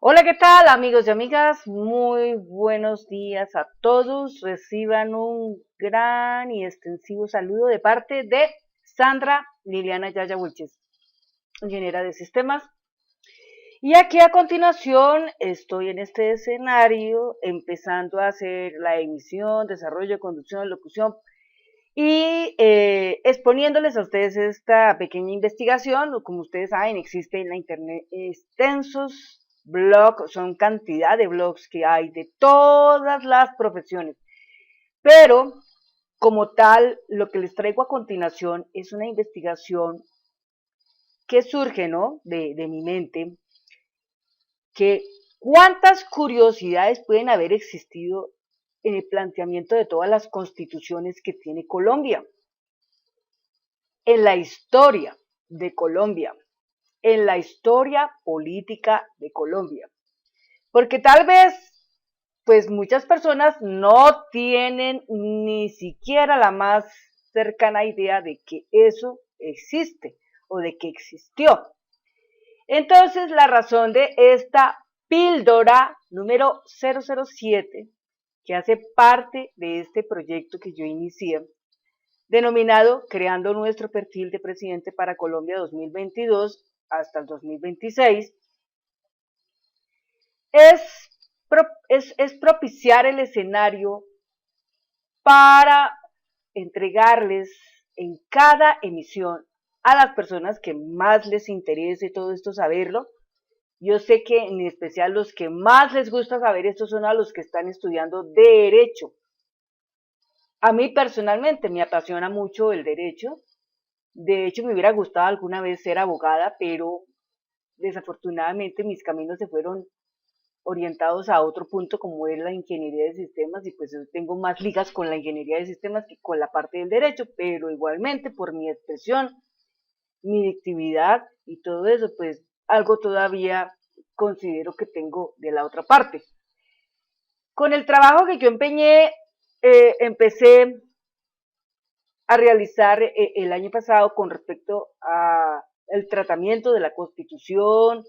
Hola, ¿qué tal amigos y amigas? Muy buenos días a todos. Reciban un gran y extensivo saludo de parte de Sandra Liliana Yaya Wilches, ingeniera de sistemas. Y aquí a continuación estoy en este escenario empezando a hacer la emisión, desarrollo, conducción, locución y exponiéndoles a ustedes esta pequeña investigación. Como ustedes saben, existe en la internet extensos blogs, son cantidad de blogs que hay de todas las profesiones, pero como tal, lo que les traigo a continuación es una investigación que surge, ¿no?, de mi mente, que cuántas curiosidades pueden haber existido en el planteamiento de todas las constituciones que tiene Colombia, en la historia de Colombia, en la historia política de Colombia. Porque tal vez, pues muchas personas no tienen ni siquiera la más cercana idea de que eso existe o de que existió. Entonces, la razón de esta píldora número 007, que hace parte de este proyecto que yo inicié, denominado Creando nuestro perfil de presidente para Colombia 2022 hasta el 2026, es, es propiciar el escenario para entregarles en cada emisión a las personas que más les interese todo esto saberlo. Yo sé que en especial los que más les gusta saber esto son a los que están estudiando derecho. A mí personalmente me apasiona mucho el derecho. De hecho, me hubiera gustado alguna vez ser abogada, pero desafortunadamente mis caminos se fueron orientados a otro punto como es la ingeniería de sistemas, y pues yo tengo más ligas con la ingeniería de sistemas que con la parte del derecho, pero igualmente por mi expresión, mi dictividad y todo eso, pues algo todavía considero que tengo de la otra parte. Con el trabajo que yo empecé a realizar el año pasado con respecto a el tratamiento de la Constitución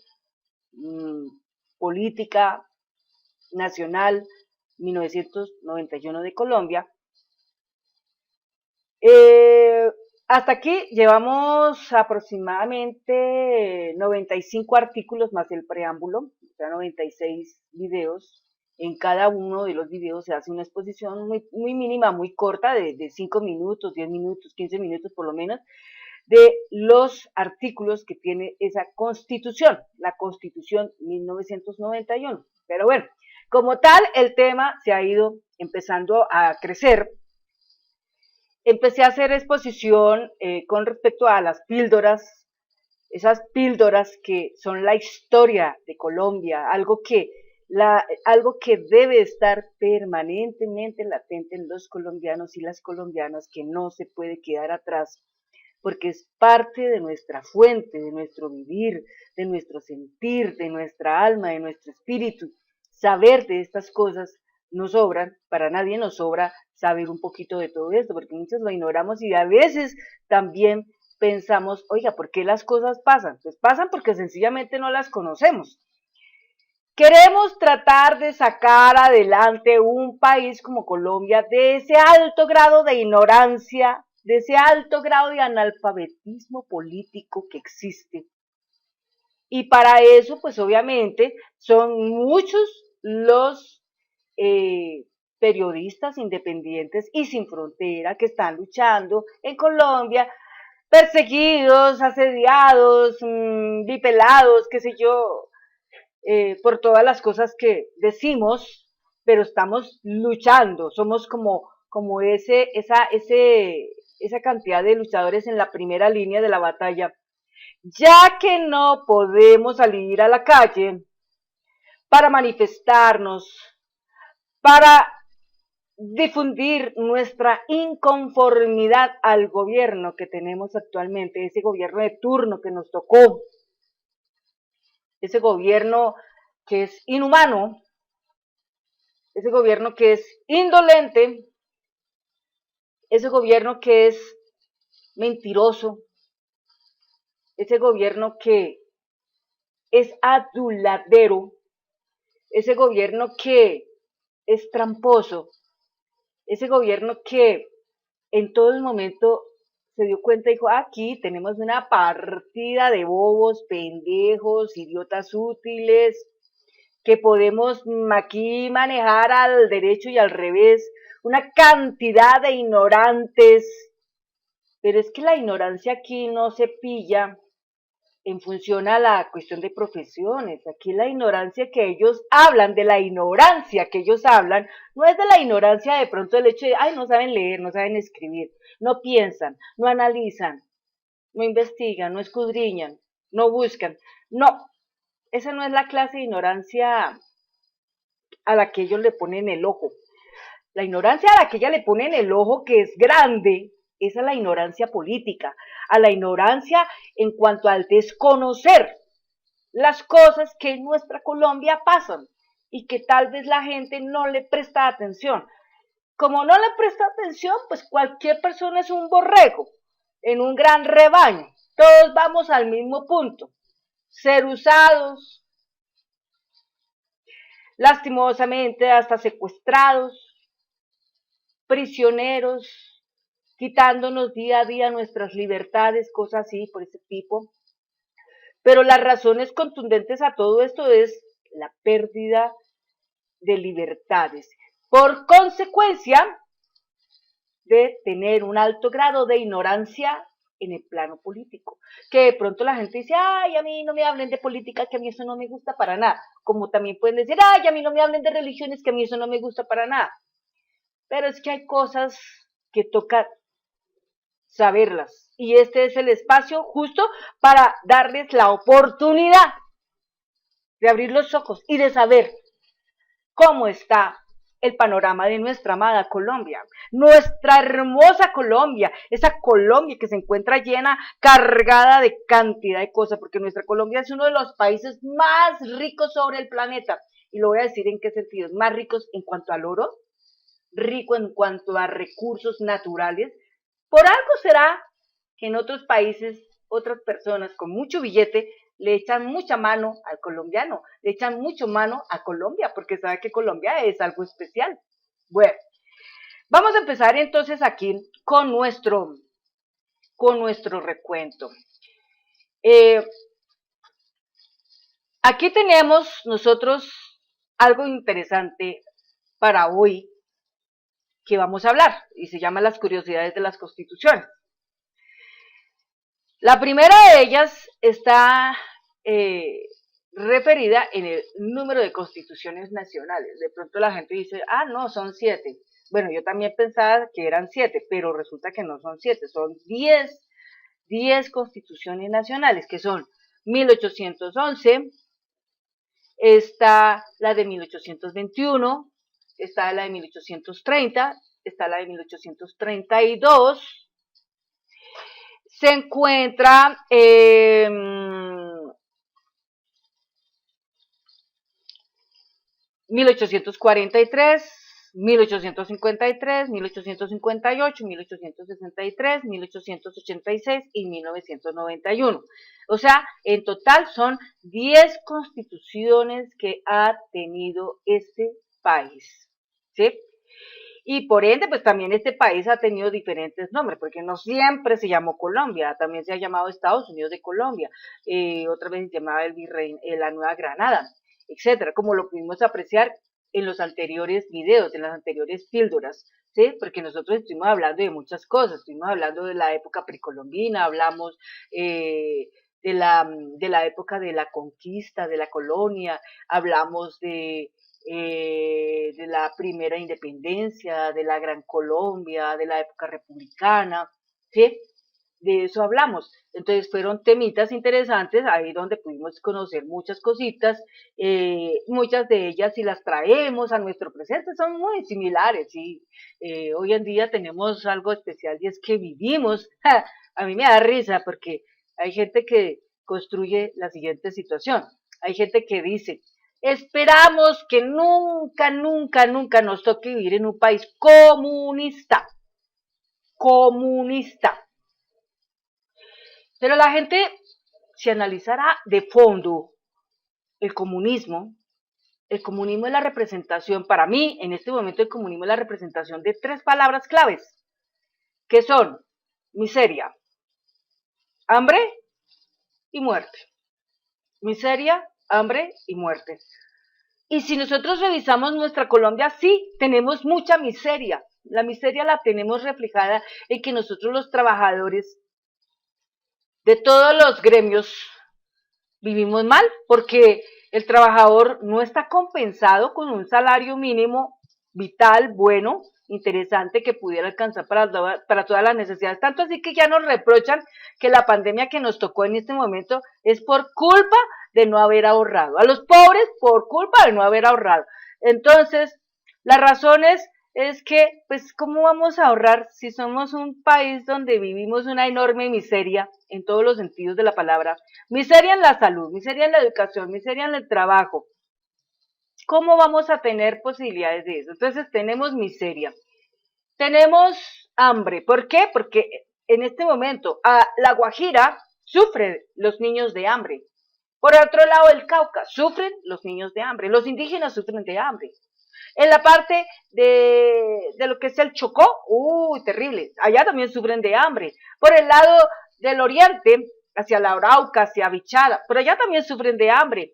mmm, política nacional 1991 de Colombia. Eh, Hasta aquí llevamos aproximadamente 95 artículos más el preámbulo, o sea, 96 videos. En cada uno de los videos se hace una exposición muy mínima, muy corta, de 5 minutos, 10 minutos, 15 minutos por lo menos, de los artículos que tiene esa constitución, la constitución 1991. Pero bueno, como tal, el tema se ha ido empezando a crecer. Empecé a hacer exposición con respecto a las píldoras, esas píldoras que son la historia de Colombia, algo que debe estar permanentemente latente en los colombianos y las colombianas, que no se puede quedar atrás, porque es parte de nuestra fuente, de nuestro vivir, de nuestro sentir, de nuestra alma, de nuestro espíritu. Saber de estas cosas nos sobran, para nadie nos sobra saber un poquito de todo esto, porque muchos lo ignoramos y a veces también pensamos, oiga, ¿por qué las cosas pasan? Pues pasan porque sencillamente no las conocemos. Queremos tratar de sacar adelante un país como Colombia de ese alto grado de ignorancia, de ese alto grado de analfabetismo político que existe. Y para eso, pues obviamente, son muchos los periodistas independientes y sin frontera que están luchando en Colombia, perseguidos, asediados, vipelados, qué sé yo, por todas las cosas que decimos, pero estamos luchando, somos como esa cantidad de luchadores en la primera línea de la batalla, ya que no podemos salir a la calle para manifestarnos, para difundir nuestra inconformidad al gobierno que tenemos actualmente, ese gobierno de turno que nos tocó, ese gobierno que es inhumano, ese gobierno que es indolente, ese gobierno que es mentiroso, ese gobierno que es aduladero, ese gobierno que es tramposo, ese gobierno que en todo el momento se dio cuenta y dijo, aquí tenemos una partida de bobos, pendejos, idiotas útiles, que podemos aquí manejar al derecho y al revés, una cantidad de ignorantes, pero es que la ignorancia aquí no se pilla en función a la cuestión de profesiones. Aquí la ignorancia que ellos hablan, de la ignorancia que ellos hablan, no es de la ignorancia de pronto del hecho de, ay, no saben leer, no saben escribir, no piensan, no analizan, no investigan, no escudriñan, no buscan. No, esa no es la clase de ignorancia a la que ellos le ponen el ojo. La ignorancia a la que ella le ponen el ojo, que es grande, esa es la ignorancia política, a la ignorancia en cuanto al desconocer las cosas que en nuestra Colombia pasan y que tal vez la gente no le presta atención. Como no le presta atención, pues cualquier persona es un borrego en un gran rebaño. Todos vamos al mismo punto, ser usados, lastimosamente hasta secuestrados, prisioneros, quitándonos día a día nuestras libertades, cosas así por ese tipo. Pero las razones contundentes a todo esto es la pérdida de libertades. Por consecuencia de tener un alto grado de ignorancia en el plano político. Que de pronto la gente dice, ay, a mí no me hablen de política, que a mí eso no me gusta para nada. Como también pueden decir, ay, a mí no me hablen de religiones, que a mí eso no me gusta para nada. Pero es que hay cosas que toca saberlas. Y este es el espacio justo para darles la oportunidad de abrir los ojos y de saber cómo está el panorama de nuestra amada Colombia, nuestra hermosa Colombia, esa Colombia que se encuentra llena, cargada de cantidad de cosas, porque nuestra Colombia es uno de los países más ricos sobre el planeta. Y lo voy a decir en qué sentido, más ricos en cuanto al oro, rico en cuanto a recursos naturales. Por algo será que en otros países, otras personas con mucho billete le echan mucha mano al colombiano, le echan mucho mano a Colombia, porque sabe que Colombia es algo especial. Bueno, vamos a empezar entonces aquí con nuestro recuento. Aquí tenemos nosotros algo interesante para hoy que vamos a hablar, y se llama las curiosidades de las constituciones. La primera de ellas está referida en el número de constituciones nacionales. De pronto la gente dice, ah, no, son 7. Bueno, yo también pensaba que eran 7, pero resulta que no son 7, son 10 constituciones nacionales, que son 1811, está la de 1821, está la de 1830, está la de 1832, se encuentra 1843, 1853, 1858, 1863, 1886 y 1991. O sea, en total son 10 constituciones que ha tenido este país, ¿sí? Y por ende, pues también este país ha tenido diferentes nombres, porque no siempre se llamó Colombia, también se ha llamado Estados Unidos de Colombia, otra vez se llamaba el Virrey, la Nueva Granada, etcétera, como lo pudimos apreciar en los anteriores videos, en las anteriores píldoras, ¿sí? Porque nosotros estuvimos hablando de muchas cosas, estuvimos hablando de la época precolombina, hablamos de la época de la conquista, de la colonia, hablamos de la primera independencia, de la Gran Colombia, de la época republicana, ¿sí? De eso hablamos. Entonces fueron temitas interesantes, ahí donde pudimos conocer muchas cositas, muchas de ellas si las traemos a nuestro presente son muy similares, ¿sí? Hoy en día tenemos algo especial y es que vivimos, a mí me da risa porque hay gente que construye la siguiente situación, hay gente que dice, esperamos que nunca, nunca, nunca nos toque vivir en un país comunista, comunista. Pero la gente, si analizara de fondo el comunismo el comunismo es la representación, para mí, en este momento el comunismo es la representación de 3 palabras claves, que son miseria, hambre y muerte. Miseria, hambre y muerte. Y si nosotros revisamos nuestra Colombia, sí, tenemos mucha miseria. La miseria la tenemos reflejada en que nosotros los trabajadores de todos los gremios vivimos mal, porque el trabajador no está compensado con un salario mínimo vital, bueno, interesante, que pudiera alcanzar para todas las necesidades. Tanto así que ya nos reprochan que la pandemia que nos tocó en este momento es por culpa de no haber ahorrado. A los pobres por culpa de no haber ahorrado. Entonces, la razón es que, pues, ¿cómo vamos a ahorrar si somos un país donde vivimos una enorme miseria en todos los sentidos de la palabra? Miseria en la salud, miseria en la educación, miseria en el trabajo. ¿Cómo vamos a tener posibilidades de eso? Entonces tenemos miseria, tenemos hambre. ¿Por qué? Porque en este momento la Guajira sufre los niños de hambre. Por otro lado, el Cauca sufren los niños de hambre, los indígenas sufren de hambre. En la parte de lo que es el Chocó, terrible, allá también sufren de hambre. Por el lado del oriente, hacia la Arauca, hacia Bichada, por allá también sufren de hambre.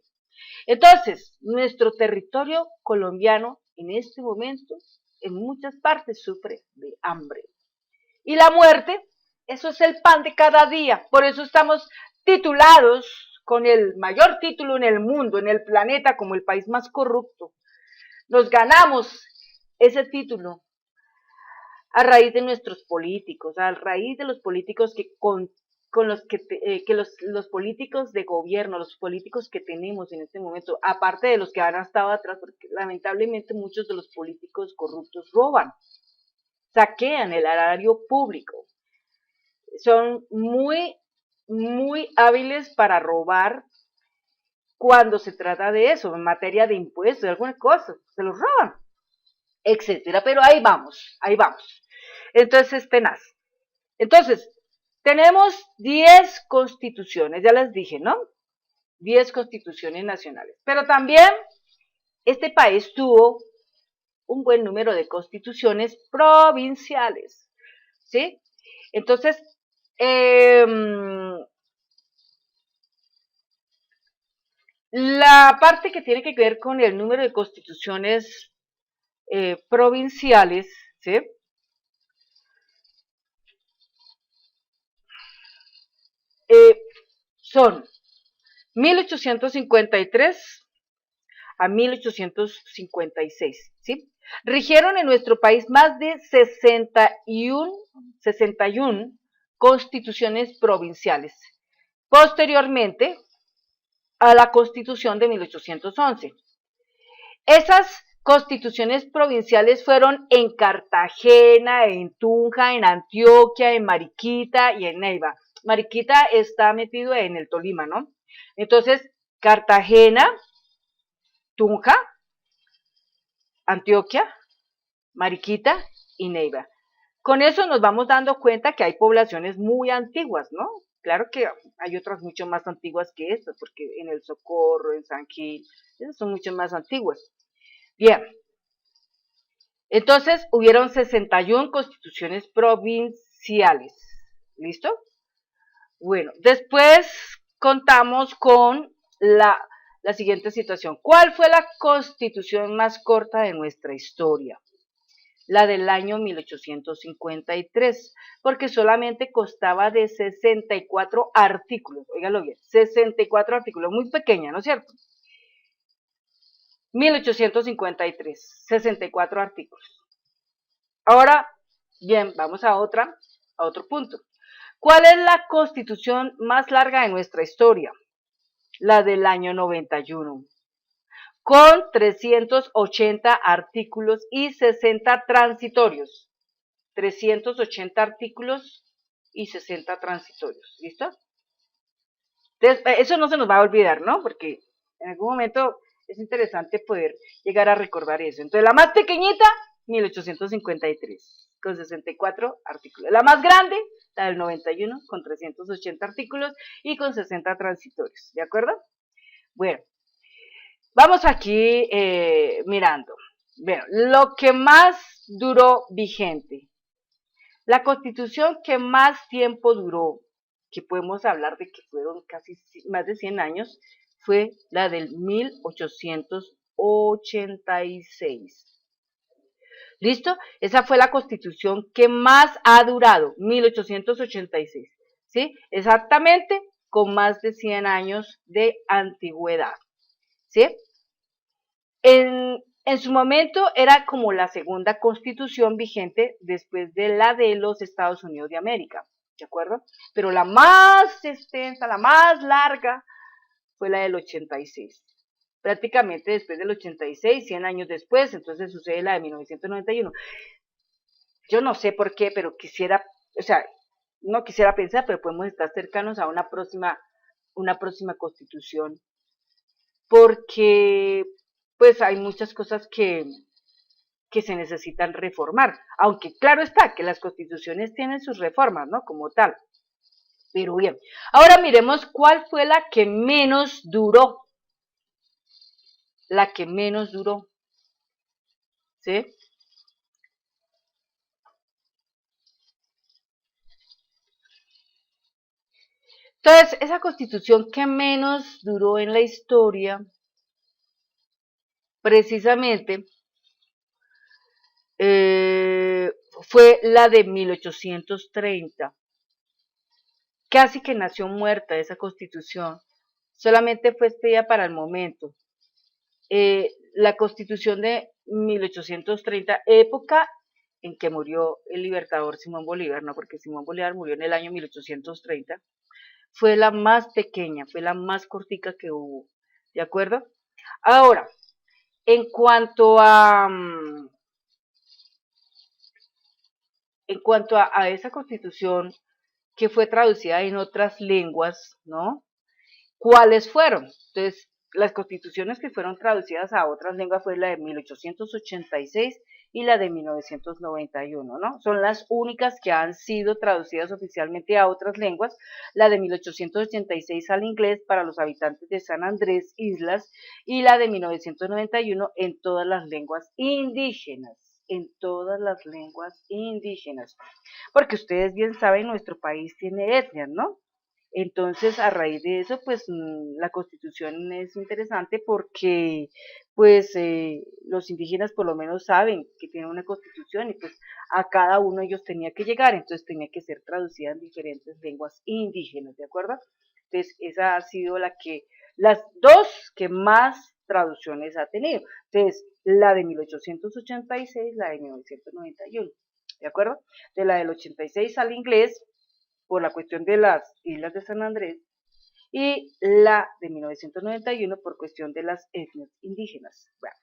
Entonces, nuestro territorio colombiano en este momento, en muchas partes, sufre de hambre. Y la muerte, eso es el pan de cada día. Por eso estamos titulados con el mayor título en el mundo, en el planeta, como el país más corrupto. Nos ganamos ese título a raíz de nuestros políticos, a raíz de los políticos que los políticos de gobierno, los políticos que tenemos en este momento, aparte de los que han estado atrás, porque lamentablemente muchos de los políticos corruptos roban, saquean el erario público, son muy, muy hábiles para robar cuando se trata de eso, en materia de impuestos, de alguna cosa, se los roban, etcétera, pero ahí vamos, ahí vamos. Entonces, tenaz. Entonces, tenemos 10 constituciones, ya les dije, ¿no? 10 constituciones nacionales. Pero también este país tuvo un buen número de constituciones provinciales, ¿sí? Entonces, la parte que tiene que ver con el número de constituciones provinciales, ¿sí? Son 1853 a 1856, ¿sí? Rigieron en nuestro país más de 61 constituciones provinciales. Posteriormente a la Constitución de 1811. Esas constituciones provinciales fueron en Cartagena, en Tunja, en Antioquia, en Mariquita y en Neiva. Mariquita está metido en el Tolima, ¿no? Entonces, Cartagena, Tunja, Antioquia, Mariquita y Neiva. Con eso nos vamos dando cuenta que hay poblaciones muy antiguas, ¿no? Claro que hay otras mucho más antiguas que estas, porque en el Socorro, en San Gil, esas son mucho más antiguas. Bien, entonces hubieron 61 constituciones provinciales, ¿listo? Bueno, después contamos con la siguiente situación. ¿Cuál fue la constitución más corta de nuestra historia? La del año 1853, porque solamente constaba de 64 artículos, óigalo bien, 64 artículos, muy pequeña, ¿no es cierto? 1853, 64 artículos. Ahora, bien, vamos a otro punto. ¿Cuál es la constitución más larga de nuestra historia? La del año 91. Con 380 artículos y 60 transitorios. 380 artículos y 60 transitorios. ¿Listo? Entonces, eso no se nos va a olvidar, ¿no? Porque en algún momento es interesante poder llegar a recordar eso. Entonces, la más pequeñita, 1853, con 64 artículos. La más grande, la del 91, con 380 artículos y con 60 transitorios. ¿De acuerdo? Bueno. Vamos aquí mirando. Bueno, lo que más duró vigente. La constitución que más tiempo duró, que podemos hablar de que fueron casi más de 100 años, fue la del 1886. ¿Listo? Esa fue la constitución que más ha durado, 1886. ¿Sí? Exactamente con más de 100 años de antigüedad. ¿Sí? En su momento era como la segunda constitución vigente después de la de los Estados Unidos de América, ¿de acuerdo? Pero la más extensa, la más larga, fue la del 86. Prácticamente después del 86, 100 años después, entonces sucede la de 1991. Yo no sé por qué, pero quisiera, o sea, no quisiera pensar, pero podemos estar cercanos a una próxima constitución, porque pues hay muchas cosas que se necesitan reformar, aunque claro está que las constituciones tienen sus reformas, ¿no? Como tal. Pero bien, ahora miremos cuál fue la que menos duró. La que menos duró, ¿sí? Entonces, esa constitución que menos duró en la historia, precisamente, eh, fue la de 1830. Casi que nació muerta esa constitución, solamente fue expedida para el momento. La constitución de 1830, época en que murió el libertador Simón Bolívar, no, porque Simón Bolívar murió en el año 1830, fue la más pequeña, fue la más cortica que hubo, ¿de acuerdo? Ahora, en cuanto a, a esa constitución que fue traducida en otras lenguas, ¿no? ¿Cuáles fueron? Entonces, las constituciones que fueron traducidas a otras lenguas fue la de 1886 y la de 1991, ¿no? Son las únicas que han sido traducidas oficialmente a otras lenguas, la de 1886 al inglés para los habitantes de San Andrés Islas y la de 1991 en todas las lenguas indígenas, en todas las lenguas indígenas, porque ustedes bien saben, nuestro país tiene etnias, ¿no? Entonces, a raíz de eso, pues la constitución es interesante porque, pues, los indígenas por lo menos saben que tienen una constitución y pues a cada uno de ellos tenía que llegar, entonces tenía que ser traducida en diferentes lenguas indígenas, ¿de acuerdo? Entonces, esa ha sido las dos que más traducciones ha tenido. Entonces, la de 1886, la de 1991, ¿de acuerdo? De la del 86 al inglés, por la cuestión de las islas de San Andrés, y la de 1991 por cuestión de las etnias indígenas. Bueno,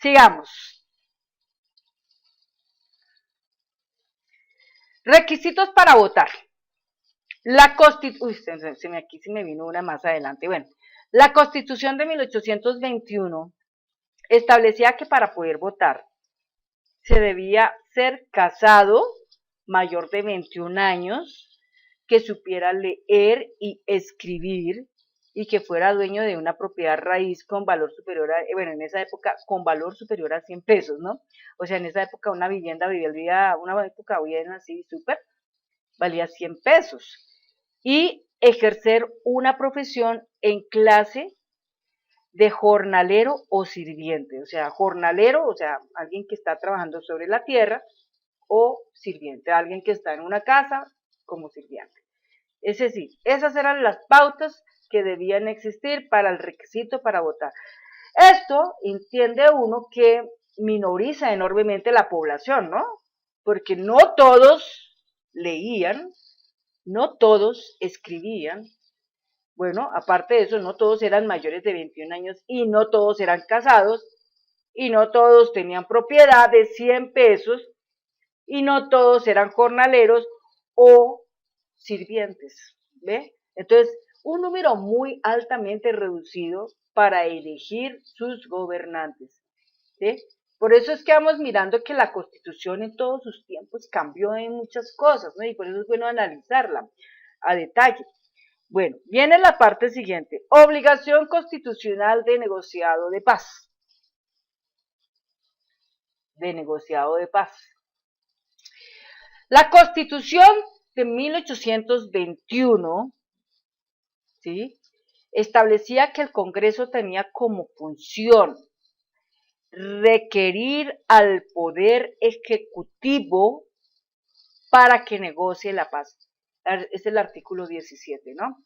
sigamos. Requisitos para votar. La Constitución, aquí se me vino una más adelante. Bueno, la Constitución de 1821 establecía que para poder votar se debía ser casado, mayor de 21 años, que supiera leer y escribir y que fuera dueño de una propiedad raíz con valor superior a, bueno, en esa época con valor superior a 100 pesos, ¿no? O sea, en esa época una vivienda, una época bien así, súper, valía 100 pesos. Y ejercer una profesión en clase de jornalero o sirviente, o sea, jornalero, o sea, alguien que está trabajando sobre la tierra, o sirviente, alguien que está en una casa como sirviente. Es decir, esas eran las pautas que debían existir para el requisito para votar. Esto entiende uno que minoriza enormemente la población, ¿no? Porque no todos leían, no todos escribían, bueno, aparte de eso, no todos eran mayores de 21 años y no todos eran casados y no todos tenían propiedad de 100 pesos y no todos eran jornaleros o sirvientes, ¿ve? Entonces, un número muy altamente reducido para elegir sus gobernantes, ¿sí? Por eso es que vamos mirando que la Constitución en todos sus tiempos cambió en muchas cosas, ¿no? Y por eso es bueno analizarla a detalle. Bueno, viene la parte siguiente. Obligación constitucional de negociado de paz. De negociado de paz. La Constitución de 1821, ¿sí?, establecía que el Congreso tenía como función requerir al Poder Ejecutivo para que negocie la paz. Es el artículo 17, ¿no?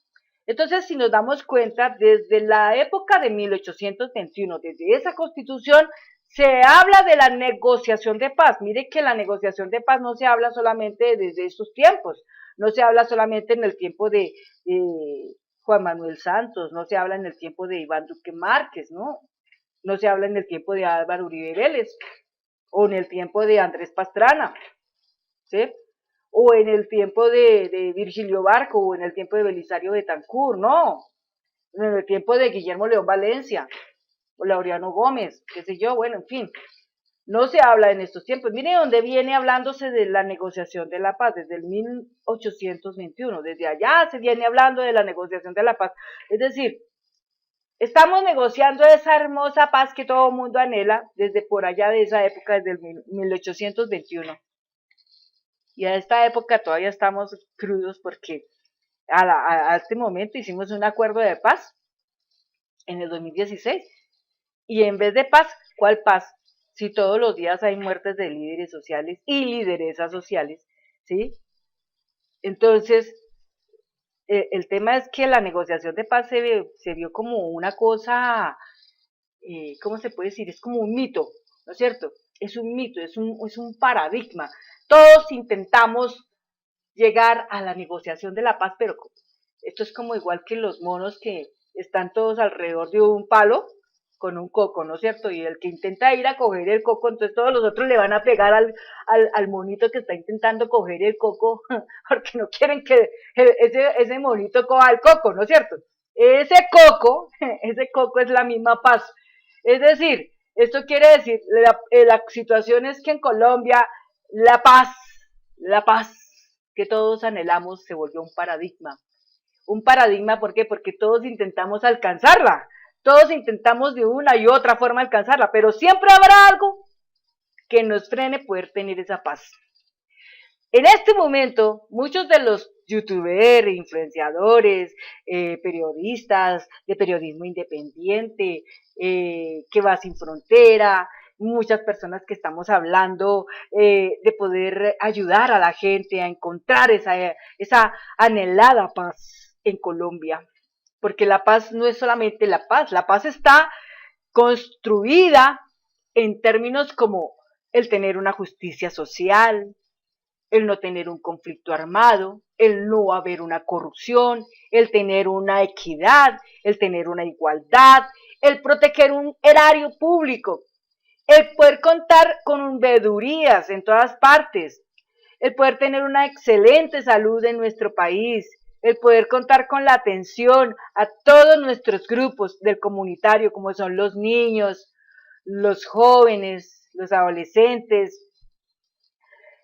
Entonces, si nos damos cuenta, desde la época de 1821, desde esa Constitución, se habla de la negociación de paz. Mire que la negociación de paz no se habla solamente desde estos tiempos, no se habla solamente en el tiempo de Juan Manuel Santos, no se habla en el tiempo de Iván Duque Márquez, ¿no? No se habla en el tiempo de Álvaro Uribe Vélez, o en el tiempo de Andrés Pastrana, ¿sí?, o en el tiempo de Virgilio Barco, o en el tiempo de Belisario Betancur, no, en el tiempo de Guillermo León Valencia, o Laureano Gómez, qué sé yo, bueno, en fin, no se habla en estos tiempos. Mire dónde viene hablándose de la negociación de la paz, desde el 1821, desde allá se viene hablando de la negociación de la paz, es decir, estamos negociando esa hermosa paz que todo el mundo anhela desde por allá de esa época, desde el 1821. Y a esta época todavía estamos crudos porque a este momento hicimos un acuerdo de paz en el 2016. Y en vez de paz, ¿cuál paz? Si todos los días hay muertes de líderes sociales y lideresas sociales, ¿sí? Entonces, el tema es que la negociación de paz se vio como una cosa, ¿cómo se puede decir? Es como un mito, ¿no es cierto? Es un mito, es un paradigma. Todos intentamos llegar a la negociación de la paz, pero esto es como igual que los monos que están todos alrededor de un palo con un coco, ¿no es cierto? Y el que intenta ir a coger el coco, entonces todos los otros le van a pegar al monito que está intentando coger el coco, porque no quieren que ese monito coja el coco, ¿no es cierto? Ese coco es la misma paz. Es decir, esto quiere decir, la situación es que en Colombia la paz que todos anhelamos se volvió un paradigma. Un paradigma, ¿por qué? Porque todos intentamos alcanzarla, todos intentamos de una y otra forma alcanzarla, pero siempre habrá algo que nos frene poder tener esa paz. En este momento, muchos de los youtubers, influenciadores, periodistas de periodismo independiente, que va sin frontera, muchas personas que estamos hablando de poder ayudar a la gente a encontrar esa anhelada paz en Colombia, porque la paz no es solamente la paz está construida en términos como el tener una justicia social, el no tener un conflicto armado, el no haber una corrupción, el tener una equidad, el tener una igualdad, el proteger un erario público, el poder contar con veedurías en todas partes, el poder tener una excelente salud en nuestro país, el poder contar con la atención a todos nuestros grupos del comunitario, como son los niños, los jóvenes, los adolescentes,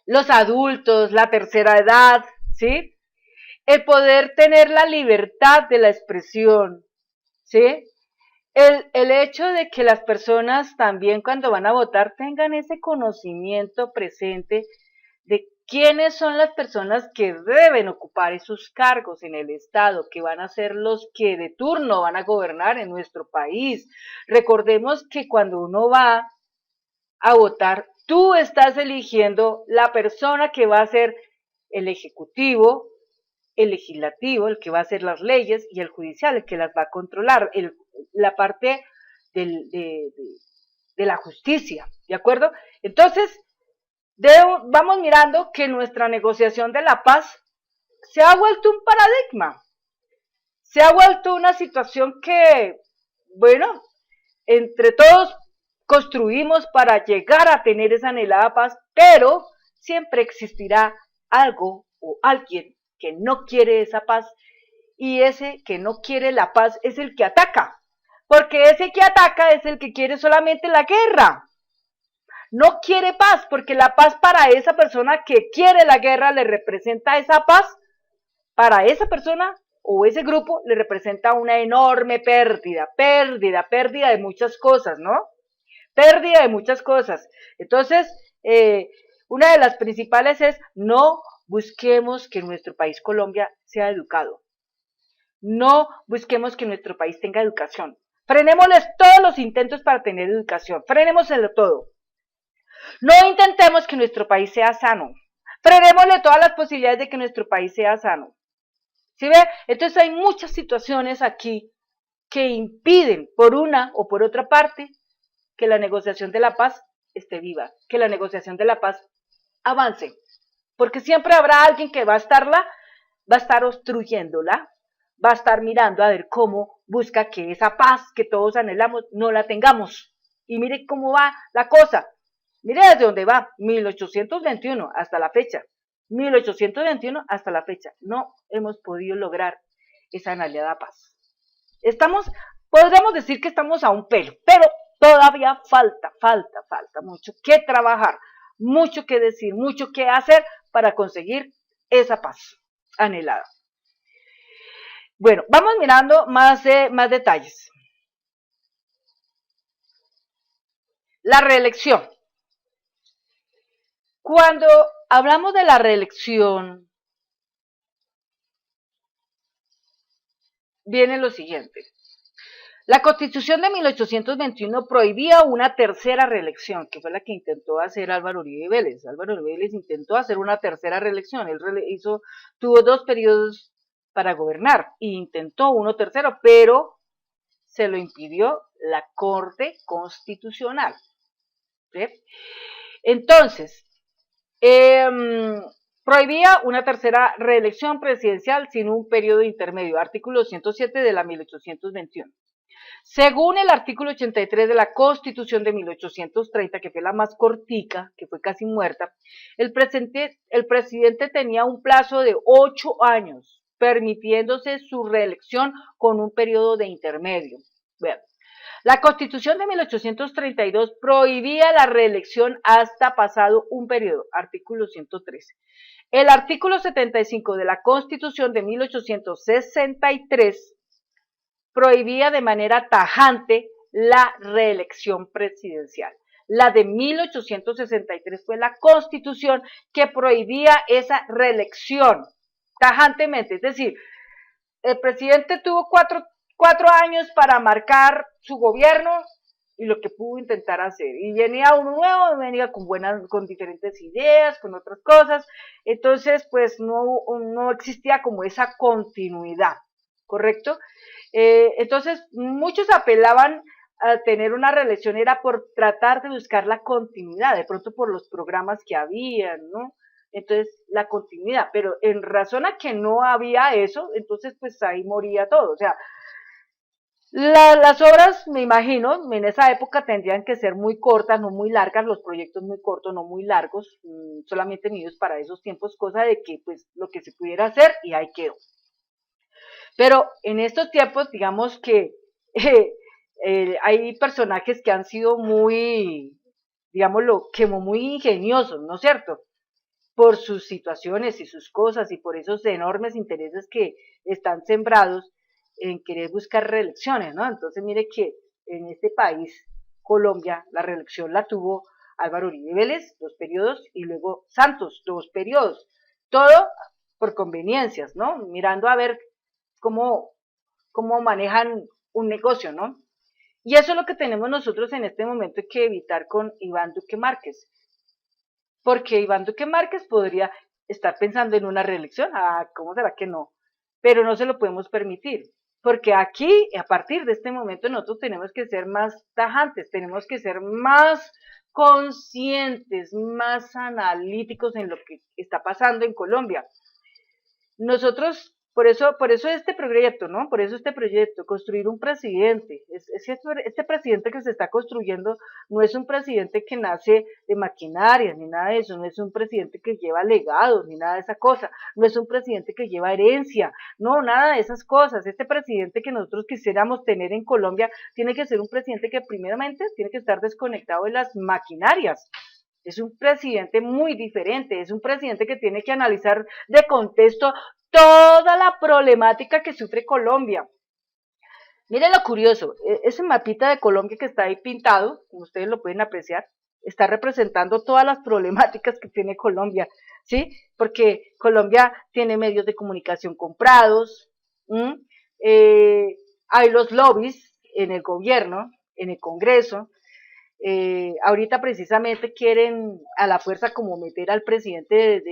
los adultos, la tercera edad, ¿sí? El poder tener la libertad de la expresión, ¿sí? El hecho de que las personas también cuando van a votar tengan ese conocimiento presente de quiénes son las personas que deben ocupar esos cargos en el Estado, que van a ser los que de turno van a gobernar en nuestro país. Recordemos que cuando uno va a votar, tú estás eligiendo la persona que va a ser el ejecutivo, el legislativo, el que va a hacer las leyes, y el judicial, el que las va a controlar, la parte de la justicia, ¿de acuerdo? Entonces, vamos mirando que nuestra negociación de la paz se ha vuelto un paradigma, se ha vuelto una situación que, bueno, entre todos construimos para llegar a tener esa anhelada paz, pero siempre existirá algo o alguien que no quiere esa paz, y ese que no quiere la paz es el que ataca, porque ese que ataca es el que quiere solamente la guerra. No quiere paz, porque la paz para esa persona que quiere la guerra le representa esa paz. Para esa persona o ese grupo le representa una enorme pérdida de muchas cosas, ¿no? Pérdida de muchas cosas. Entonces, una de las principales es no busquemos que nuestro país Colombia sea educado. No busquemos que nuestro país tenga educación. Frenémosles todos los intentos para tener educación. Frenémoslo todo. No intentemos que nuestro país sea sano. Frenémosle todas las posibilidades de que nuestro país sea sano. ¿Sí ve? Entonces hay muchas situaciones aquí que impiden, por una o por otra parte, que la negociación de la paz esté viva, que la negociación de la paz avance. Porque siempre habrá alguien que va a estar obstruyéndola, va a estar mirando a ver cómo busca que esa paz que todos anhelamos no la tengamos. Y mire cómo va la cosa. Mire desde dónde va, 1821 hasta la fecha. 1821 hasta la fecha. No hemos podido lograr esa anhelada paz. Podríamos decir que estamos a un pelo, pero todavía falta mucho que trabajar, mucho que decir, mucho que hacer para conseguir esa paz anhelada. Bueno, vamos mirando más detalles. La reelección. Cuando hablamos de la reelección, viene lo siguiente. La Constitución de 1821 prohibía una tercera reelección, que fue la que intentó hacer Álvaro Uribe Vélez. Álvaro Uribe Vélez intentó hacer una tercera reelección. Él tuvo 2 periodos para gobernar e intentó uno tercero, pero se lo impidió la Corte Constitucional. ¿Sí? Entonces, prohibía una tercera reelección presidencial sin un periodo intermedio, artículo 107 de la 1821. Según el artículo 83 de la Constitución de 1830, que fue la más cortica, que fue casi muerta, el presidente tenía un plazo de 8 años, permitiéndose su reelección con un periodo de intermedio. Bueno, la Constitución de 1832 prohibía la reelección hasta pasado un periodo, artículo 113. El artículo 75 de la Constitución de 1863 prohibía de manera tajante la reelección presidencial. La de 1863 fue la Constitución que prohibía esa reelección tajantemente, es decir, el presidente tuvo cuatro años para marcar su gobierno y lo que pudo intentar hacer. Y venía uno nuevo, venía con diferentes ideas, con otras cosas. Entonces, pues no existía como esa continuidad, ¿correcto? Entonces, muchos apelaban a tener una reelección, era por tratar de buscar la continuidad, de pronto por los programas que habían, ¿no? Entonces, la continuidad, pero en razón a que no había eso, entonces pues ahí moría todo, o sea, las obras, me imagino, en esa época tendrían que ser muy cortas, no muy largas, los proyectos muy cortos, no muy largos, solamente medidos para esos tiempos, cosa de que pues lo que se pudiera hacer y ahí quedó. Pero en estos tiempos, digamos que hay personajes que han sido muy, digámoslo, como muy ingeniosos, ¿no es cierto? Por sus situaciones y sus cosas y por esos enormes intereses que están sembrados en querer buscar reelecciones, ¿no? Entonces mire que en este país, Colombia, la reelección la tuvo Álvaro Uribe Vélez, 2 periodos, y luego Santos, 2 periodos. Todo por conveniencias, ¿no? Mirando a ver cómo manejan un negocio, ¿no? Y eso es lo que tenemos nosotros en este momento que evitar con Iván Duque Márquez. Porque Iván Duque Márquez podría estar pensando en una reelección, ¿cómo será que no? Pero no se lo podemos permitir, porque aquí, a partir de este momento, nosotros tenemos que ser más tajantes, tenemos que ser más conscientes, más analíticos en lo que está pasando en Colombia. Nosotros, por eso este proyecto, ¿no? Por eso este proyecto, construir un presidente. Este presidente que se está construyendo no es un presidente que nace de maquinaria, ni nada de eso, no es un presidente que lleva legados, ni nada de esa cosa, no es un presidente que lleva herencia, no, nada de esas cosas. Este presidente que nosotros quisiéramos tener en Colombia tiene que ser un presidente que primeramente tiene que estar desconectado de las maquinarias. Es un presidente muy diferente, es un presidente que tiene que analizar de contexto toda la problemática que sufre Colombia. Miren lo curioso, ese mapita de Colombia que está ahí pintado, como ustedes lo pueden apreciar, está representando todas las problemáticas que tiene Colombia, ¿sí? Porque Colombia tiene medios de comunicación comprados, hay los lobbies en el gobierno, en el Congreso, ahorita precisamente quieren a la fuerza como meter al presidente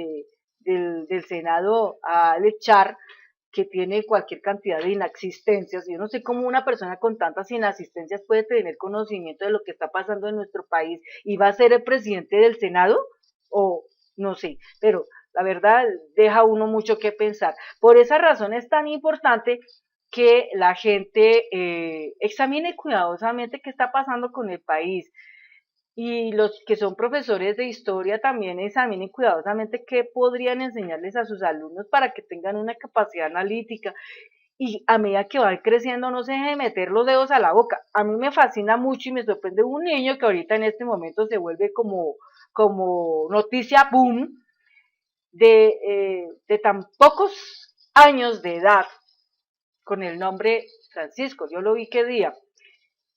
del Senado a echar, que tiene cualquier cantidad de inaxistencias. Yo no sé cómo una persona con tantas inasistencias puede tener conocimiento de lo que está pasando en nuestro país y va a ser el presidente del Senado, o no sé, pero la verdad deja uno mucho que pensar. Por esa razón es tan importante que la gente examine cuidadosamente qué está pasando con el país, y los que son profesores de historia también examinen cuidadosamente qué podrían enseñarles a sus alumnos para que tengan una capacidad analítica, y a medida que van creciendo no se dejen meter los dedos a la boca. A mí me fascina mucho y me sorprende un niño que ahorita en este momento se vuelve como noticia boom de tan pocos años de edad, con el nombre Francisco. Yo lo vi qué día.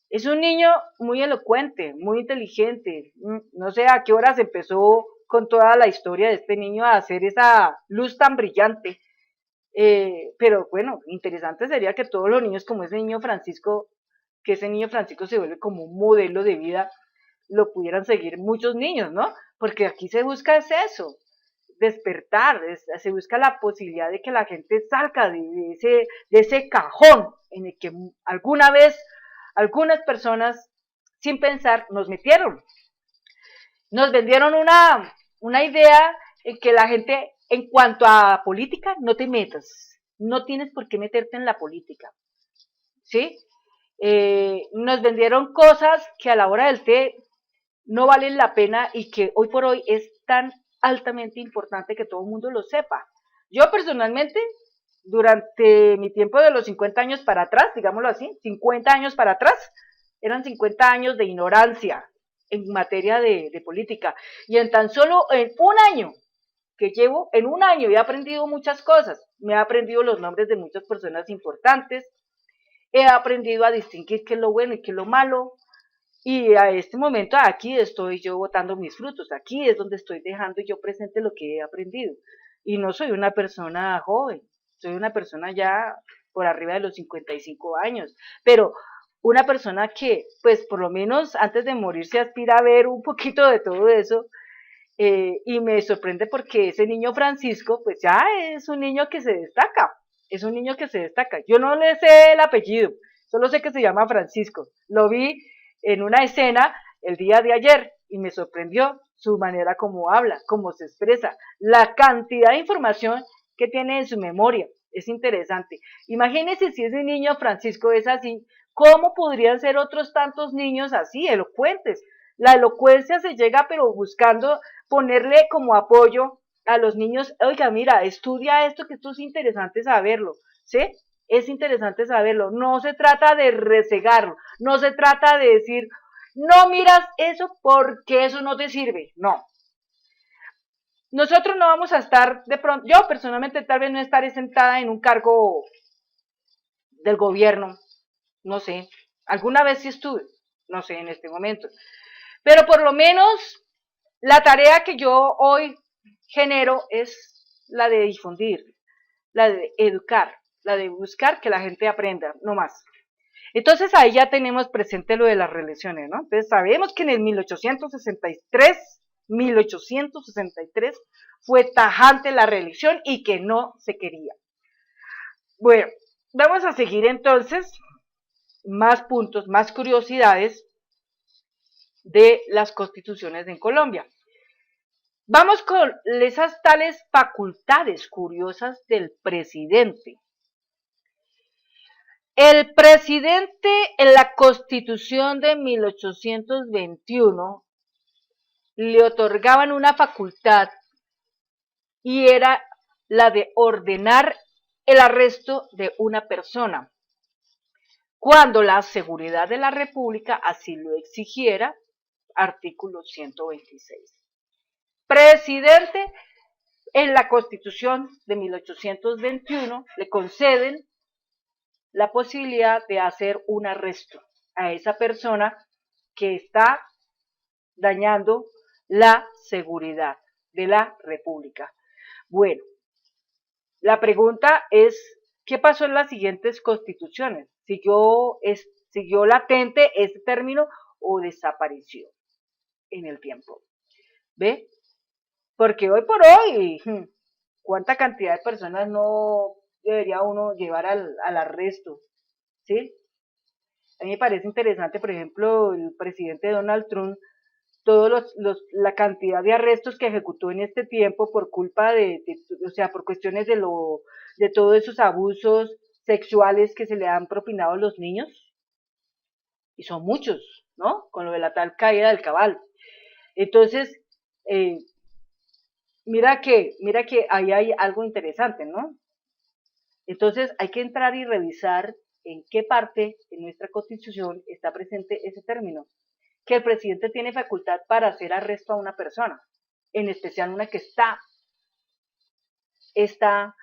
Es un niño muy elocuente, muy inteligente. No sé a qué horas empezó con toda la historia de este niño a hacer esa luz tan brillante. Pero bueno, interesante sería que todos los niños como ese niño Francisco, que ese niño Francisco se vuelve como un modelo de vida, lo pudieran seguir muchos niños, ¿no? Porque aquí se busca es eso, despertar, se busca la posibilidad de que la gente salga de ese cajón en el que alguna vez algunas personas sin pensar nos metieron. Nos vendieron una idea en que la gente, en cuanto a política, no te metas, no tienes por qué meterte en la política, ¿sí? Nos vendieron cosas que a la hora del té no valen la pena y que hoy por hoy es tan altamente importante que todo el mundo lo sepa. Yo personalmente, durante mi tiempo de los 50 años para atrás, digámoslo así, 50 años para atrás, eran 50 años de ignorancia en materia de política. Y en tan solo en un año que llevo, en un año he aprendido muchas cosas. Me he aprendido los nombres de muchas personas importantes, he aprendido a distinguir qué es lo bueno y qué es lo malo, y a este momento aquí estoy yo botando mis frutos, aquí es donde estoy dejando yo presente lo que he aprendido. Y no soy una persona joven, soy una persona ya por arriba de los 55 años, pero una persona que, pues por lo menos antes de morir se aspira a ver un poquito de todo eso, y me sorprende porque ese niño Francisco, pues ya es un niño que se destaca, es un niño que se destaca. Yo no le sé el apellido, solo sé que se llama Francisco. Lo vi en una escena el día de ayer y me sorprendió su manera como habla, cómo se expresa, la cantidad de información que tiene en su memoria. Es interesante. Imagínense si ese niño Francisco es así, ¿cómo podrían ser otros tantos niños así, elocuentes? La elocuencia se llega, pero buscando ponerle como apoyo a los niños. Oiga, mira, estudia esto, que esto es interesante saberlo, ¿sí? Es interesante saberlo. No se trata de resegarlo, no se trata de decir, no miras eso porque eso no te sirve. No. Nosotros no vamos a estar de pronto, yo personalmente tal vez no estaré sentada en un cargo del gobierno, no sé, alguna vez sí estuve, no sé en este momento, pero por lo menos la tarea que yo hoy genero es la de difundir, la de educar, la de buscar que la gente aprenda, no más. Entonces ahí ya tenemos presente lo de las reelecciones, ¿no? Entonces sabemos que en el 1863 fue tajante la reelección y que no se quería. Bueno, vamos a seguir entonces más puntos, más curiosidades de las constituciones en Colombia. Vamos con esas tales facultades curiosas del presidente. El presidente en la Constitución de 1821 le otorgaban una facultad y era la de ordenar el arresto de una persona cuando la seguridad de la República así lo exigiera, artículo 126. Presidente en la Constitución de 1821 le conceden la posibilidad de hacer un arresto a esa persona que está dañando la seguridad de la República. Bueno, la pregunta es, ¿qué pasó en las siguientes constituciones? ¿Siguió latente este término o desapareció en el tiempo? ¿Ve? Porque hoy por hoy, ¿cuánta cantidad de personas no debería uno llevar al arresto? ¿Sí? A mí me parece interesante, por ejemplo, el presidente Donald Trump, la cantidad de arrestos que ejecutó en este tiempo por culpa o sea, por cuestiones de todos esos abusos sexuales que se le han propinado a los niños, y son muchos, ¿no? Con lo de la tal caída del cabal. Entonces, eh, mira que ahí hay algo interesante, ¿no? Entonces, hay que entrar y revisar en qué parte de nuestra Constitución está presente ese término, que el presidente tiene facultad para hacer arresto a una persona, en especial una que está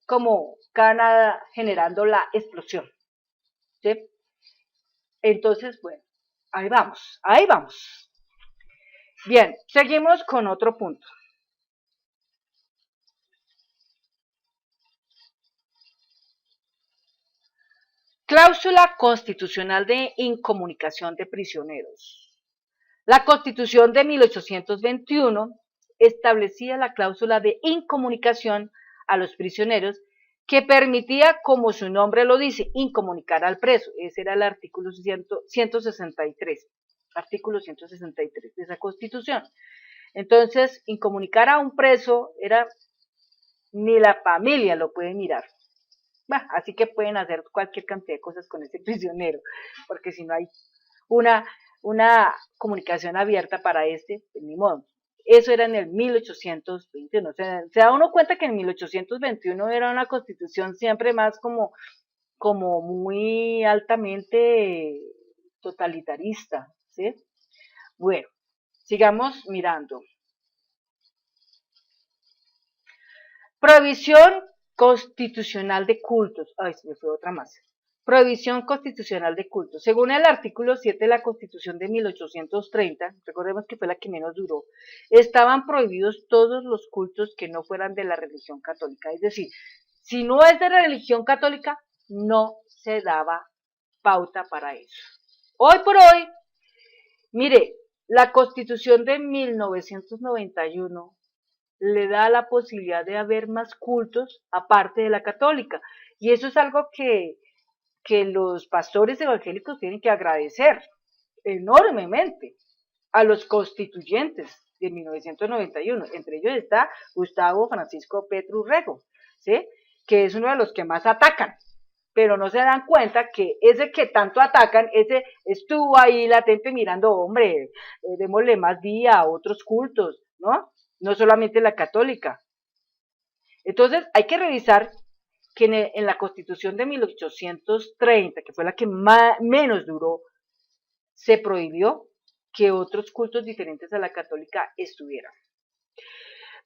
como Canadá generando la explosión, ¿sí? Entonces, bueno, ahí vamos, ahí vamos. Bien, seguimos con otro punto. Cláusula constitucional de incomunicación de prisioneros. La Constitución de 1821 establecía la cláusula de incomunicación a los prisioneros que permitía, como su nombre lo dice, incomunicar al preso. Ese era el artículo 163, artículo 163 de esa Constitución. Entonces, incomunicar a un preso era, ni la familia lo puede mirar. Bah, así que pueden hacer cualquier cantidad de cosas con ese prisionero, porque si no hay una, una comunicación abierta para pues ni modo. Eso era en el 1821. O sea, se da uno cuenta que en 1821 era una constitución siempre más como muy altamente totalitarista, ¿sí? Bueno, sigamos mirando. Prohibición constitucional de cultos. Ay, se me fue otra más. Prohibición constitucional de cultos. Según el artículo 7 de la Constitución de 1830, recordemos que fue la que menos duró, estaban prohibidos todos los cultos que no fueran de la religión católica. Es decir, si no es de la religión católica, no se daba pauta para eso. Hoy por hoy, mire, la Constitución de 1991 le da la posibilidad de haber más cultos aparte de la católica. Y eso es algo que los pastores evangélicos tienen que agradecer enormemente a los constituyentes de 1991. Entre ellos está Gustavo Francisco Petru Rego, ¿sí? Que es uno de los que más atacan, pero no se dan cuenta que ese que tanto atacan, ese estuvo ahí latente mirando, hombre, démosle más vía a otros cultos, ¿no? No solamente la católica. Entonces, hay que revisar que en la Constitución de 1830, que fue la que menos duró, se prohibió que otros cultos diferentes a la católica estuvieran.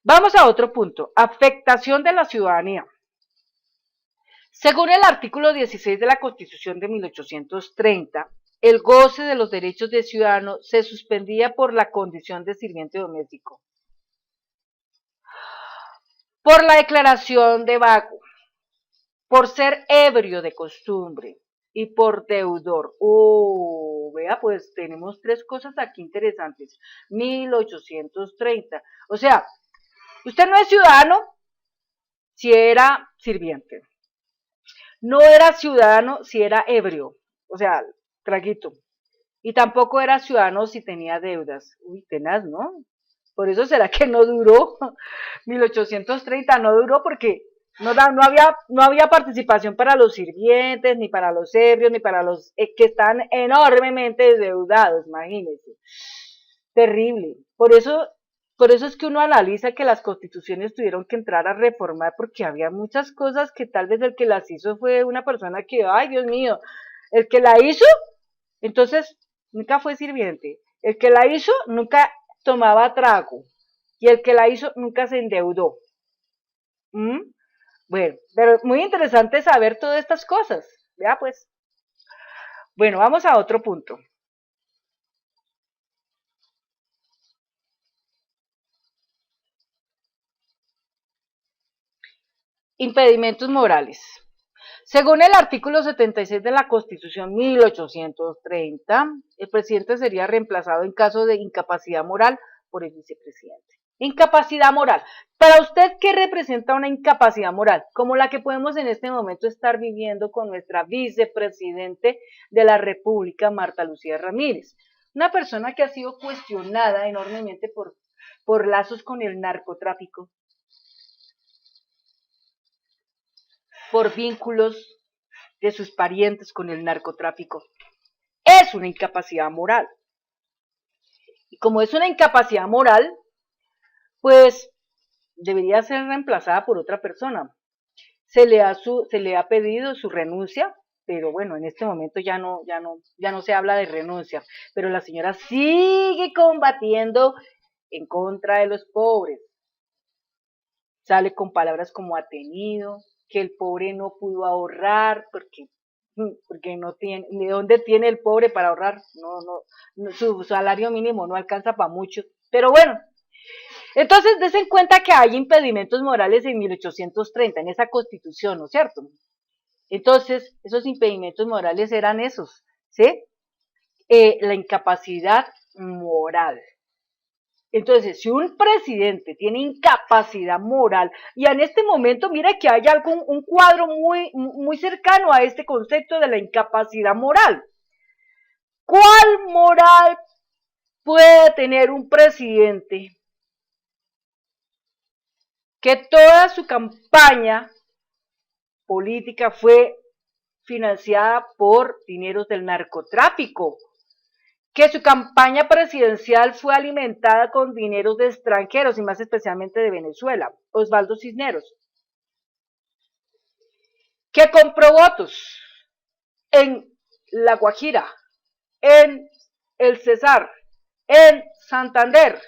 Vamos a otro punto, afectación de la ciudadanía. Según el artículo 16 de la Constitución de 1830, el goce de los derechos de ciudadano se suspendía por la condición de sirviente doméstico, por la declaración de vago, por ser ebrio de costumbre y por deudor. Vea, pues tenemos tres cosas aquí interesantes. 1830. O sea, usted no es ciudadano si era sirviente. No era ciudadano si era ebrio, o sea, traguito. Y tampoco era ciudadano si tenía deudas. Uy, tenaz, ¿no? Por eso será que no duró. 1830 no duró porque no había participación para los sirvientes, ni para los ebrios, ni para los que están enormemente endeudados, imagínense. Terrible. Por eso es que uno analiza que las constituciones tuvieron que entrar a reformar porque había muchas cosas que tal vez el que las hizo fue una persona que, ay Dios mío, el que la hizo, entonces nunca fue sirviente. El que la hizo nunca tomaba trago y el que la hizo nunca se endeudó. ¿Mm? Bueno, pero muy interesante saber todas estas cosas. Vea pues. Bueno, vamos a otro punto. Impedimentos morales. Según el artículo 76 de la Constitución 1830, el presidente sería reemplazado en caso de incapacidad moral por el vicepresidente. Incapacidad moral. Para usted, ¿qué representa una incapacidad moral? Como la que podemos en este momento estar viviendo con nuestra vicepresidente de la República, Marta Lucía Ramírez. Una persona que ha sido cuestionada enormemente por lazos con el narcotráfico, por vínculos de sus parientes con el narcotráfico. Es una incapacidad moral. Y como es una incapacidad moral, pues debería ser reemplazada por otra persona. Se le ha pedido su renuncia, pero bueno, en este momento ya no se habla de renuncia. Pero la señora sigue combatiendo en contra de los pobres. Sale con palabras como ha tenido, que el pobre no pudo ahorrar porque no tiene, ¿de dónde tiene el pobre para ahorrar? No, su salario mínimo no alcanza para mucho. Pero bueno, entonces des en cuenta que hay impedimentos morales en 1830, en esa constitución, ¿no es cierto? Entonces, esos impedimentos morales eran esos, ¿sí? La incapacidad moral. Entonces, si un presidente tiene incapacidad moral, y en este momento, mira que hay un cuadro muy cercano a este concepto de la incapacidad moral. ¿Cuál moral puede tener un presidente que toda su campaña política fue financiada por dineros del narcotráfico? Que su campaña presidencial fue alimentada con dineros de extranjeros y más especialmente de Venezuela, Osvaldo Cisneros, que compró votos en La Guajira, en El Cesar, en Santander,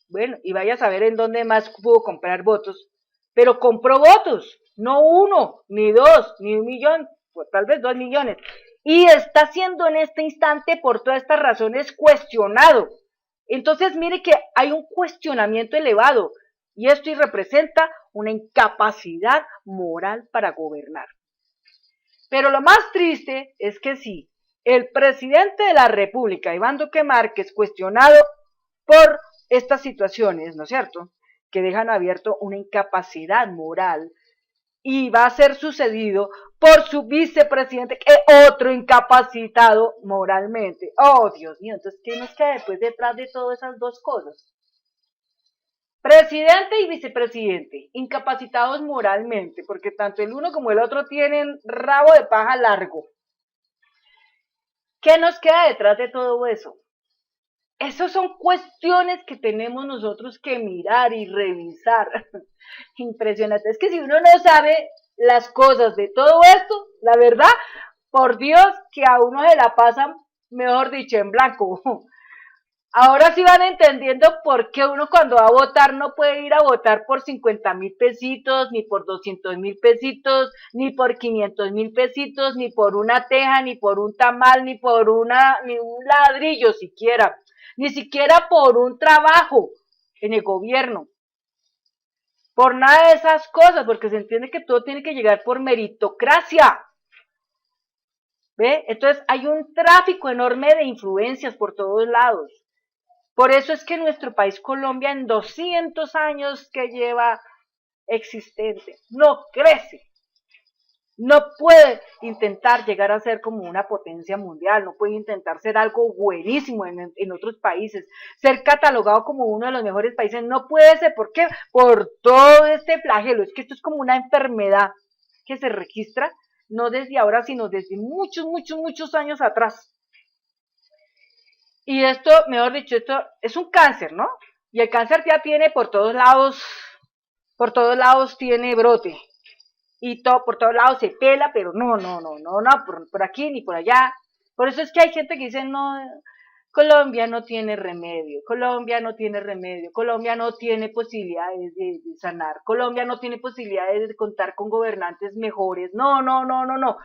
bueno, y vaya a saber en dónde más pudo comprar votos, pero compró votos, no uno, ni dos, ni 1 millón, pues tal vez 2 millones, y está siendo en este instante por todas estas razones cuestionado. Entonces mire que hay un cuestionamiento elevado y esto representa una incapacidad moral para gobernar. Pero lo más triste es que sí, el presidente de la República, Iván Duque Márquez, cuestionado por estas situaciones, ¿no es cierto?, que dejan abierto una incapacidad moral, y va a ser sucedido por su vicepresidente, que es otro incapacitado moralmente. Oh, Dios mío, entonces, ¿qué nos queda después detrás de todas esas dos cosas? Presidente y vicepresidente, incapacitados moralmente, porque tanto el uno como el otro tienen rabo de paja largo. ¿Qué nos queda detrás de todo eso? Esas son cuestiones que tenemos nosotros que mirar y revisar. Impresionante. Es que si uno no sabe las cosas de todo esto, la verdad, por Dios, que a uno se la pasan, mejor dicho, en blanco. Ahora sí van entendiendo por qué uno cuando va a votar no puede ir a votar por 50,000 pesitos, ni por 200,000 pesitos, ni por 500,000 pesitos, ni por una teja, ni por un tamal, ni un ladrillo siquiera, ni siquiera por un trabajo en el gobierno. Por nada de esas cosas, porque se entiende que todo tiene que llegar por meritocracia. ¿Ve? Entonces hay un tráfico enorme de influencias por todos lados. Por eso es que nuestro país Colombia en 200 años que lleva existente no crece, no puede intentar llegar a ser como una potencia mundial, no puede intentar ser algo buenísimo en otros países, ser catalogado como uno de los mejores países, no puede ser. ¿Por qué? Por todo este flagelo. Es que esto es como una enfermedad que se registra no desde ahora, sino desde muchos años atrás. Y esto, mejor dicho, esto es un cáncer, ¿no? Y el cáncer ya tiene por todos lados tiene brote. Y por todos lados se pela, pero no, por aquí ni por allá. Por eso es que hay gente que dice, no, Colombia no tiene remedio, Colombia no tiene remedio, Colombia no tiene posibilidades de sanar, Colombia no tiene posibilidades de contar con gobernantes mejores, no, no, no, no, no.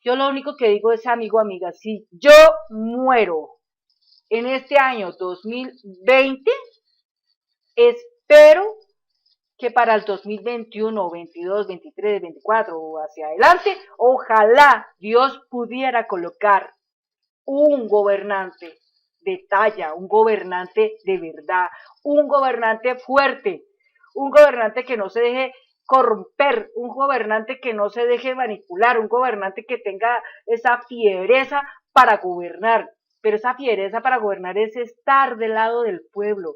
Yo lo único que digo es, amigo, amiga, si yo muero en este año 2020, espero que para el 2021, 22, 23, 24 o hacia adelante, ojalá Dios pudiera colocar un gobernante de talla, un gobernante de verdad, un gobernante fuerte, un gobernante que no se deje corromper, un gobernante que no se deje manipular, un gobernante que tenga esa fiereza para gobernar. Pero esa fiereza para gobernar es estar del lado del pueblo.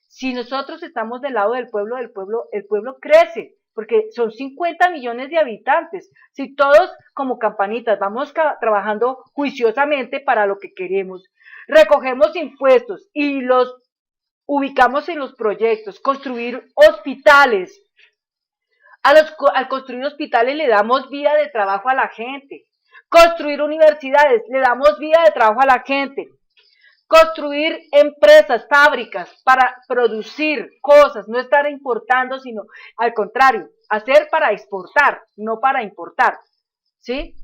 Si nosotros estamos del lado del pueblo, el pueblo crece, porque son 50 millones de habitantes. Si todos como campanitas vamos trabajando juiciosamente para lo que queremos, recogemos impuestos y los ubicamos en los proyectos, construir hospitales. Al construir hospitales le damos vía de trabajo a la gente. Construir universidades, le damos vía de trabajo a la gente. Construir empresas, fábricas para producir cosas, no estar importando, sino al contrario, hacer para exportar, no para importar, ¿sí?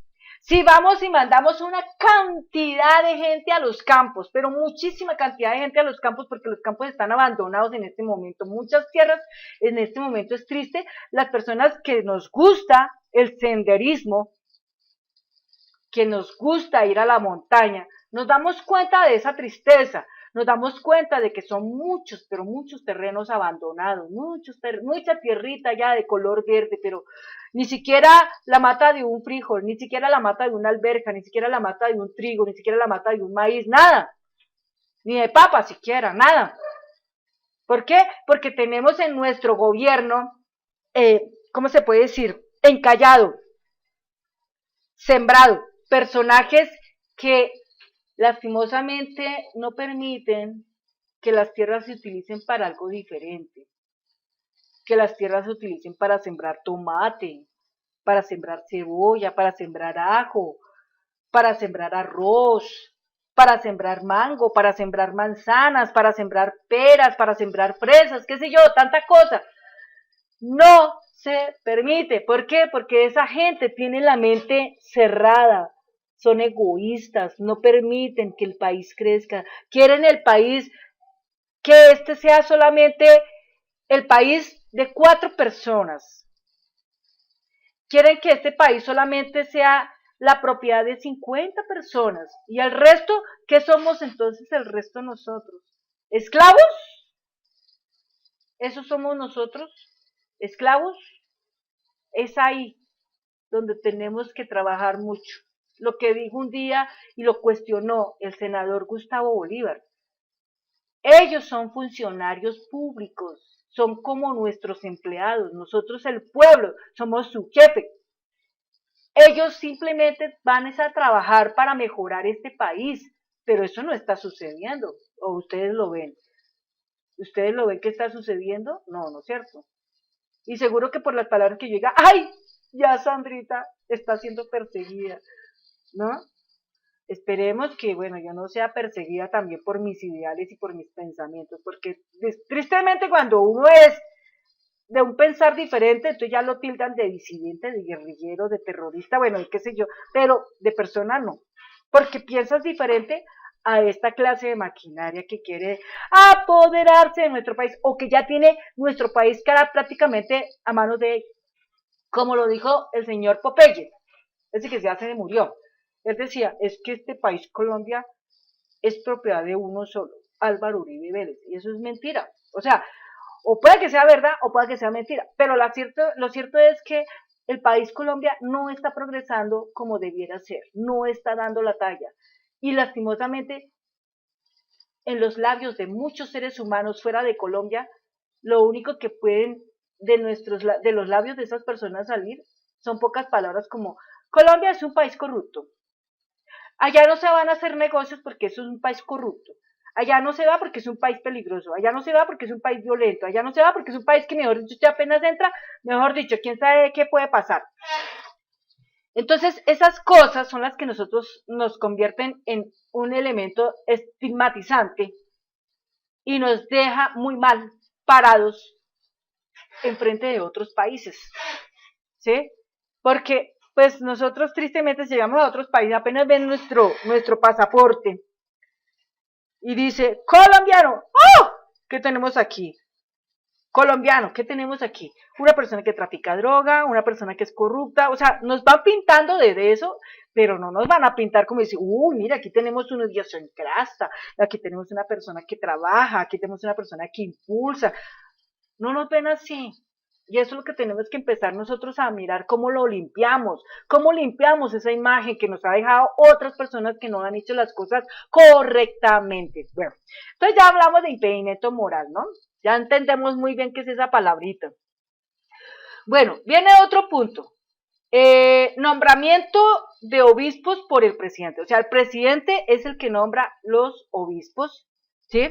Si vamos y mandamos una cantidad de gente a los campos, pero muchísima cantidad de gente a los campos, porque los campos están abandonados en este momento, muchas tierras en este momento es triste, las personas que nos gusta el senderismo, que nos gusta ir a la montaña, nos damos cuenta de esa tristeza, nos damos cuenta de que son muchos, pero muchos terrenos abandonados, mucha tierrita ya de color verde, pero ni siquiera la mata de un frijol, ni siquiera la mata de una alberja, ni siquiera la mata de un trigo, ni siquiera la mata de un maíz, nada, ni de papa siquiera, nada. ¿Por qué? Porque tenemos en nuestro gobierno, ¿cómo se puede decir? Encallado, sembrado, personajes que lastimosamente no permiten que las tierras se utilicen para algo diferente, que las tierras se utilicen para sembrar tomate, para sembrar cebolla, para sembrar ajo, para sembrar arroz, para sembrar mango, para sembrar manzanas, para sembrar peras, para sembrar fresas, qué sé yo, tanta cosa. No se permite. ¿Por qué? Porque esa gente tiene la mente cerrada, son egoístas, no permiten que el país crezca, quieren el país que este sea solamente el país de 4 personas, quieren que este país solamente sea la propiedad de 50 personas y el resto, ¿qué somos entonces el resto nosotros? ¿Esclavos? ¿Eso somos nosotros? ¿Esclavos? Es ahí donde tenemos que trabajar mucho. Lo que dijo un día y lo cuestionó el senador Gustavo Bolívar. Ellos son funcionarios públicos, son como nuestros empleados, nosotros el pueblo somos su jefe. Ellos simplemente van a trabajar para mejorar este país, pero eso no está sucediendo, o ustedes lo ven. ¿Ustedes lo ven que está sucediendo? No, no es cierto. Y seguro que por las palabras que yo diga, ¡ay! Ya Sandrita está siendo perseguida, ¿no? Esperemos que, bueno, yo no sea perseguida también por mis ideales y por mis pensamientos, porque tristemente cuando uno es de un pensar diferente, entonces ya lo tildan de disidente, de guerrillero, de terrorista, bueno, y qué sé yo, pero de persona no, porque piensas diferente a esta clase de maquinaria que quiere apoderarse de nuestro país, o que ya tiene nuestro país prácticamente a manos de, como lo dijo el señor Popeye, ese que ya se murió. Él decía, es que este país, Colombia, es propiedad de uno solo, Álvaro Uribe Vélez, y eso es mentira. O sea, o puede que sea verdad o puede que sea mentira, pero lo cierto es que el país Colombia no está progresando como debiera ser, no está dando la talla. Y lastimosamente, en los labios de muchos seres humanos fuera de Colombia, lo único que pueden de los labios de esas personas salir son pocas palabras como Colombia es un país corrupto. Allá no se van a hacer negocios porque eso es un país corrupto. Allá no se va porque es un país peligroso. Allá no se va porque es un país violento. Allá no se va porque es un país que, mejor dicho, usted apenas entra, mejor dicho, quién sabe qué puede pasar. Entonces, esas cosas son las que nosotros nos convierten en un elemento estigmatizante y nos deja muy mal parados en frente de otros países, ¿sí? Porque, pues, nosotros tristemente llegamos a otros países, apenas ven nuestro pasaporte y dice, colombiano, ¡oh! ¿Qué tenemos aquí? Colombiano, ¿qué tenemos aquí? Una persona que trafica droga, una persona que es corrupta, o sea, nos van pintando de eso, pero no nos van a pintar como decir, uy, mira, aquí tenemos unos idiosincrasta, aquí tenemos una persona que trabaja, aquí tenemos una persona que impulsa, no nos ven así. Y eso es lo que tenemos que empezar nosotros a mirar, cómo limpiamos esa imagen que nos ha dejado otras personas que no han hecho las cosas correctamente. Bueno, entonces ya hablamos de impedimento moral, ¿no? Ya entendemos muy bien qué es esa palabrita. Bueno, viene otro punto. Nombramiento de obispos por el presidente. O sea, el presidente es el que nombra los obispos, ¿sí?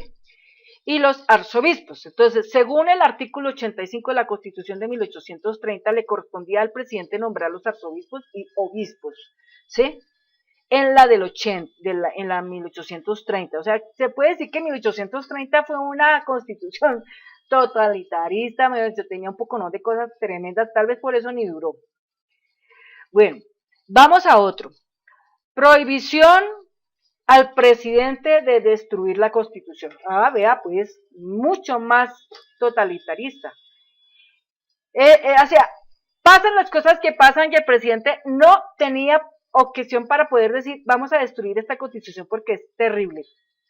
Y los arzobispos. Entonces, según el artículo 85 de la Constitución de 1830, le correspondía al presidente nombrar los arzobispos y obispos, ¿sí? En la del 80, en la 1830. O sea, se puede decir que 1830 fue una constitución totalitarista, tenía un poco, ¿no?, de cosas tremendas, tal vez por eso ni duró. Bueno, vamos a otro. Prohibición al presidente de destruir la Constitución. Ah, vea, pues, mucho más totalitarista. O sea, pasan las cosas que pasan y el presidente no tenía ocasión para poder decir, vamos a destruir esta Constitución porque es terrible.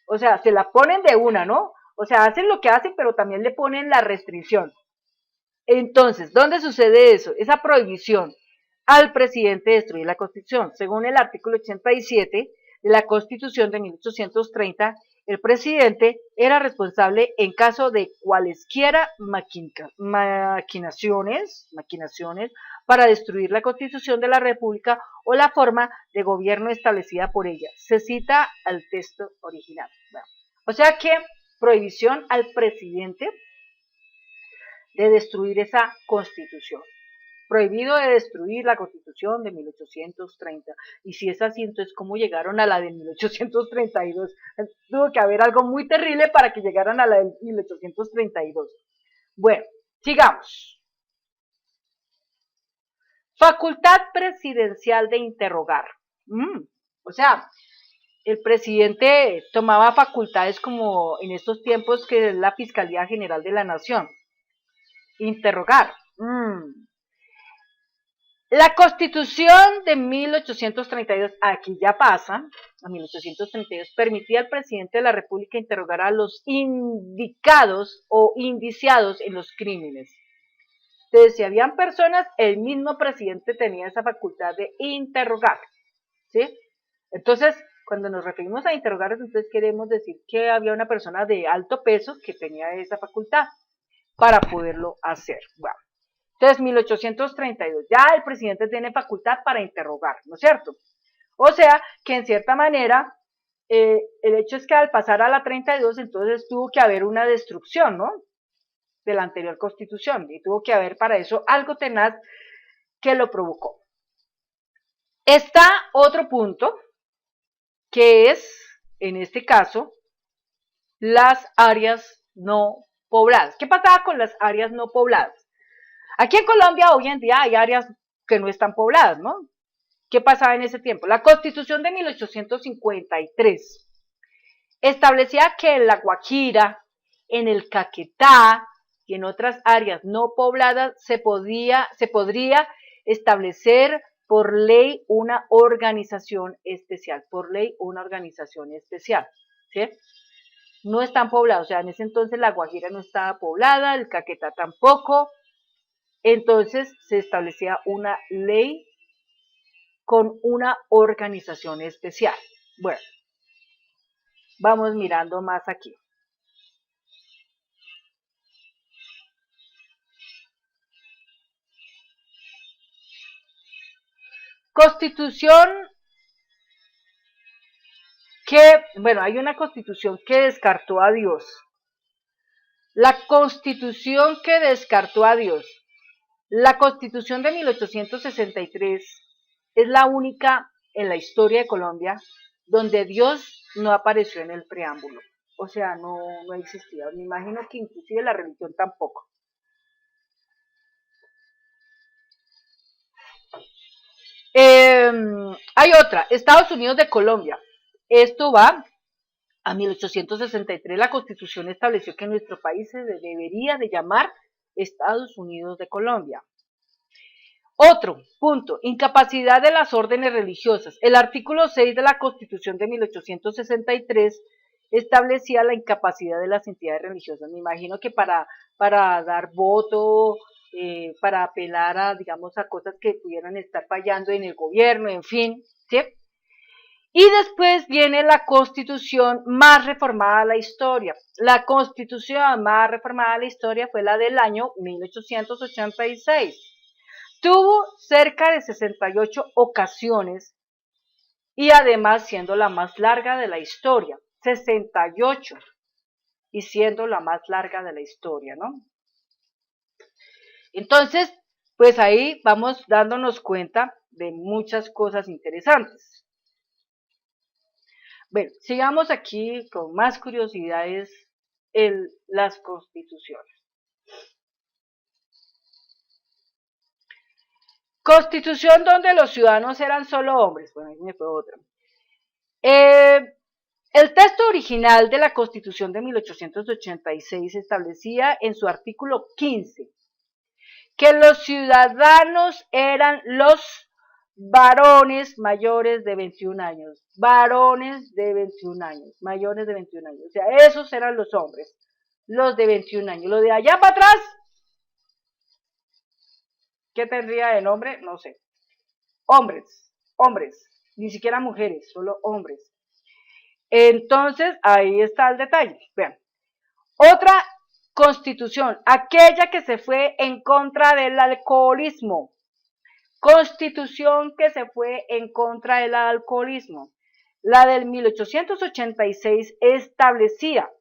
O sea, se la ponen de una, ¿no? O sea, hacen lo que hacen, pero también le ponen la restricción. Entonces, ¿dónde sucede eso? Esa prohibición al presidente de destruir la Constitución. Según el artículo 87 de la Constitución de 1830, el presidente era responsable en caso de cualesquiera maquinaciones para destruir la Constitución de la República o la forma de gobierno establecida por ella. Se cita al texto original. Bueno, o sea que prohibición al presidente de destruir esa Constitución. Prohibido de destruir la Constitución de 1830. Y si es así, entonces, ¿cómo llegaron a la de 1832? Tuvo que haber algo muy terrible para que llegaran a la de 1832. Bueno, sigamos. Facultad presidencial de interrogar. O sea, el presidente tomaba facultades como en estos tiempos que es la Fiscalía General de la Nación. Interrogar. La Constitución de 1832, aquí ya pasa, a 1832, permitía al presidente de la República interrogar a los indicados o indiciados en los crímenes. Entonces, si habían personas, el mismo presidente tenía esa facultad de interrogar, ¿sí? Entonces, cuando nos referimos a interrogar, entonces queremos decir que había una persona de alto peso que tenía esa facultad para poderlo hacer. Bueno. Entonces, 1832, ya el presidente tiene facultad para interrogar, ¿no es cierto? O sea, que en cierta manera, el hecho es que al pasar a la 32, entonces tuvo que haber una destrucción, ¿no?, de la anterior Constitución, y tuvo que haber para eso algo tenaz que lo provocó. Está otro punto, que es, en este caso, las áreas no pobladas. ¿Qué pasaba con las áreas no pobladas? Aquí en Colombia hoy en día hay áreas que no están pobladas, ¿no? ¿Qué pasaba en ese tiempo? La Constitución de 1853 establecía que en La Guajira, en el Caquetá y en otras áreas no pobladas se podría establecer por ley una organización especial, ¿sí? No están poblados, o sea, en ese entonces La Guajira no estaba poblada, el Caquetá tampoco. Entonces se establecía una ley con una organización especial. Bueno, vamos mirando más aquí. Constitución que, bueno, hay una constitución que descartó a Dios. La constitución que descartó a Dios. La Constitución de 1863 es la única en la historia de Colombia donde Dios no apareció en el preámbulo. O sea, no existía. Me imagino que inclusive la religión tampoco. Hay otra, Estados Unidos de Colombia. Esto va a 1863. La Constitución estableció que nuestro país se debería de llamar Estados Unidos de Colombia. Otro punto, incapacidad de las órdenes religiosas. El artículo 6 de la Constitución de 1863 establecía la incapacidad de las entidades religiosas. Me imagino que para dar voto, para apelar a, digamos, a cosas que pudieran estar fallando en el gobierno, en fin, ¿sí? Y después viene la Constitución más reformada de la historia. La Constitución más reformada de la historia fue la del año 1886. Tuvo cerca de 68 ocasiones y además siendo la más larga de la historia. 68 y siendo la más larga de la historia, ¿no? Entonces, pues ahí vamos dándonos cuenta de muchas cosas interesantes. Bueno, sigamos aquí con más curiosidades en las constituciones. Constitución donde los ciudadanos eran solo hombres. Bueno, ahí me fue otra. El texto original de la Constitución de 1886 establecía en su artículo 15 que los ciudadanos eran los varones mayores de 21 años, varones de 21 años, mayores de 21 años, o sea, esos eran los hombres, los de 21 años, lo de allá para atrás, ¿qué tendría de nombre? No sé, hombres, ni siquiera mujeres, solo hombres. Entonces, ahí está el detalle, vean, otra constitución, aquella que se fue en contra del alcoholismo. Constitución que se fue en contra del alcoholismo. La del 1886 establecía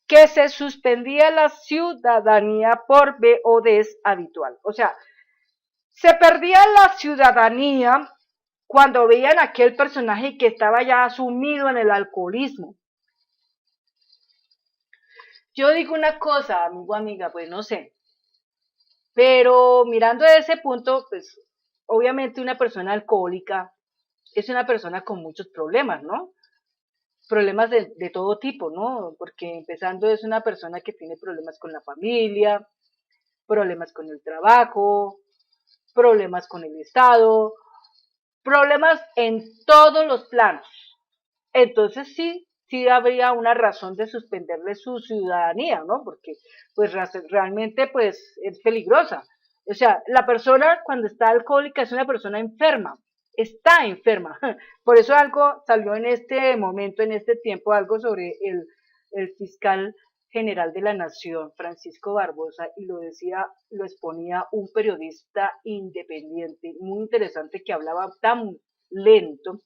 que se suspendía la ciudadanía por BODs habitual. O sea, se perdía la ciudadanía cuando veían a aquel personaje que estaba ya sumido en el alcoholismo. Yo digo una cosa, amigo, amiga, pues no sé, pero mirando de ese punto, pues obviamente una persona alcohólica es una persona con muchos problemas, ¿no? Problemas de todo tipo, ¿no? Porque empezando es una persona que tiene problemas con la familia, problemas con el trabajo, problemas con el Estado, problemas en todos los planos. Entonces sí habría una razón de suspenderle su ciudadanía, ¿no? Porque pues realmente pues es peligrosa. O sea, la persona cuando está alcohólica es una persona enferma, está enferma. Por eso algo salió en este momento, en este tiempo, algo sobre el fiscal general de la Nación, Francisco Barbosa, y lo decía, lo exponía un periodista independiente, muy interesante, que hablaba tan lento,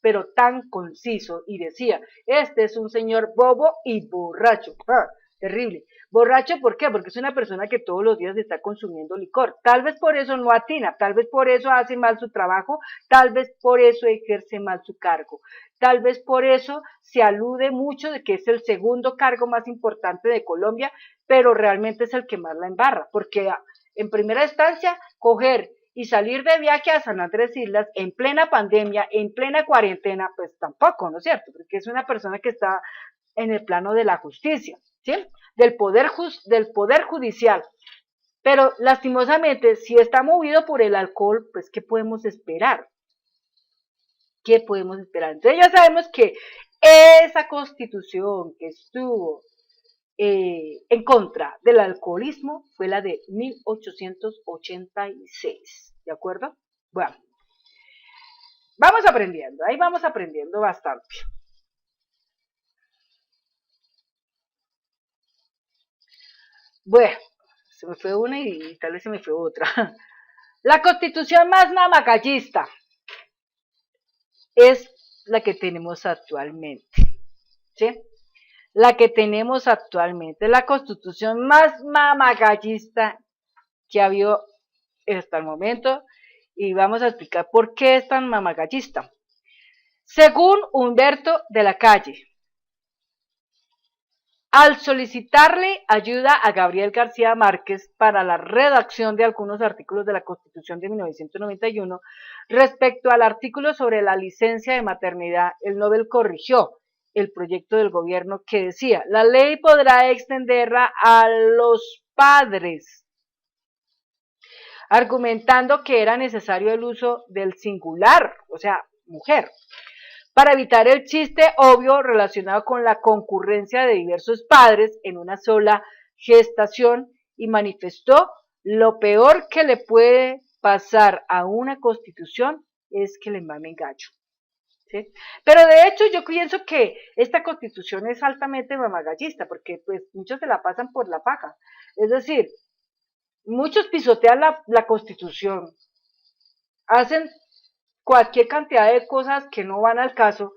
pero tan conciso, y decía, este es un señor bobo y borracho. ¡Ah! Terrible. Borracho, ¿por qué? Porque es una persona que todos los días está consumiendo licor. Tal vez por eso no atina, tal vez por eso hace mal su trabajo, tal vez por eso ejerce mal su cargo, tal vez por eso se alude mucho de que es el segundo cargo más importante de Colombia, pero realmente es el que más la embarra, porque en primera instancia, coger y salir de viaje a San Andrés Islas en plena pandemia, en plena cuarentena, pues tampoco, ¿no es cierto? Porque es una persona que está en el plano de la justicia, ¿sí? Del poder judicial. Pero lastimosamente, si está movido por el alcohol, pues ¿qué podemos esperar? ¿Qué podemos esperar? Entonces ya sabemos que esa constitución que estuvo en contra del alcoholismo fue la de 1886, ¿de acuerdo? Bueno, vamos aprendiendo, ahí vamos aprendiendo bastante. Bueno, se me fue una y tal vez se me fue otra. La constitución más mamagallista es la que tenemos actualmente, ¿sí? La que tenemos actualmente, la constitución más mamagallista que ha habido hasta el momento, y vamos a explicar por qué es tan mamagallista. Según Humberto de la Calle, al solicitarle ayuda a Gabriel García Márquez para la redacción de algunos artículos de la Constitución de 1991, respecto al artículo sobre la licencia de maternidad, el Nobel corrigió el proyecto del gobierno que decía, la ley podrá extenderla a los padres, argumentando que era necesario el uso del singular, o sea, mujer, para evitar el chiste obvio relacionado con la concurrencia de diversos padres en una sola gestación, y manifestó lo peor que le puede pasar a una constitución es que le mamen gallo. ¿Sí? Pero de hecho yo pienso que esta constitución es altamente mamagallista, porque pues muchos se la pasan por la faja, es decir, muchos pisotean la constitución, hacen cualquier cantidad de cosas que no van al caso.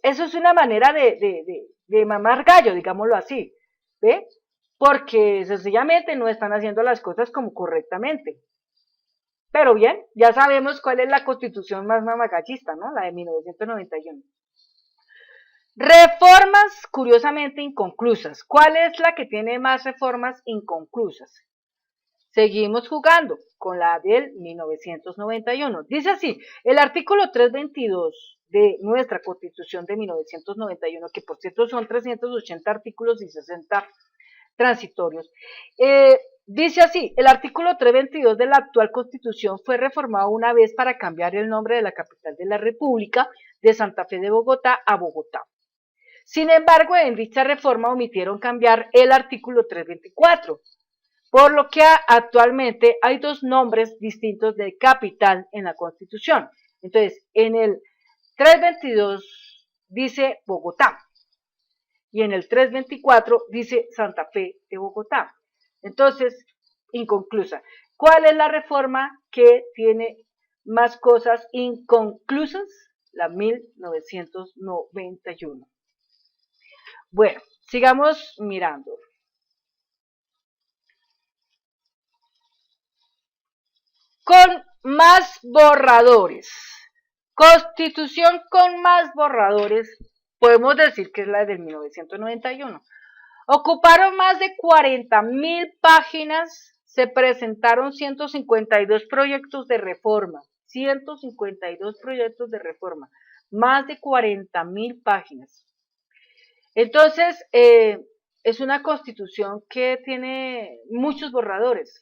Eso es una manera de mamar gallo, digámoslo así, ¿ve? Porque sencillamente no están haciendo las cosas como correctamente. Pero bien, ya sabemos cuál es la constitución más mamagallista, ¿no? La de 1991. Reformas curiosamente inconclusas. ¿Cuál es la que tiene más reformas inconclusas? Seguimos jugando con la del 1991. Dice así, el artículo 322 de nuestra Constitución de 1991, que por cierto son 380 artículos y 60 transitorios, dice así, el artículo 322 de la actual Constitución fue reformado una vez para cambiar el nombre de la capital de la República, de Santa Fe de Bogotá a Bogotá. Sin embargo, en dicha reforma omitieron cambiar el artículo 324, por lo que actualmente hay dos nombres distintos de capital en la Constitución. Entonces, en el 322 dice Bogotá y en el 324 dice Santa Fe de Bogotá. Entonces, inconclusa. ¿Cuál es la reforma que tiene más cosas inconclusas? La 1991. Bueno, sigamos mirando. Con más borradores. Constitución con más borradores, podemos decir que es la del 1991. Ocuparon más de 40.000 páginas, se presentaron 152 proyectos de reforma, 152 proyectos de reforma, más de 40.000 páginas. Entonces, es una constitución que tiene muchos borradores.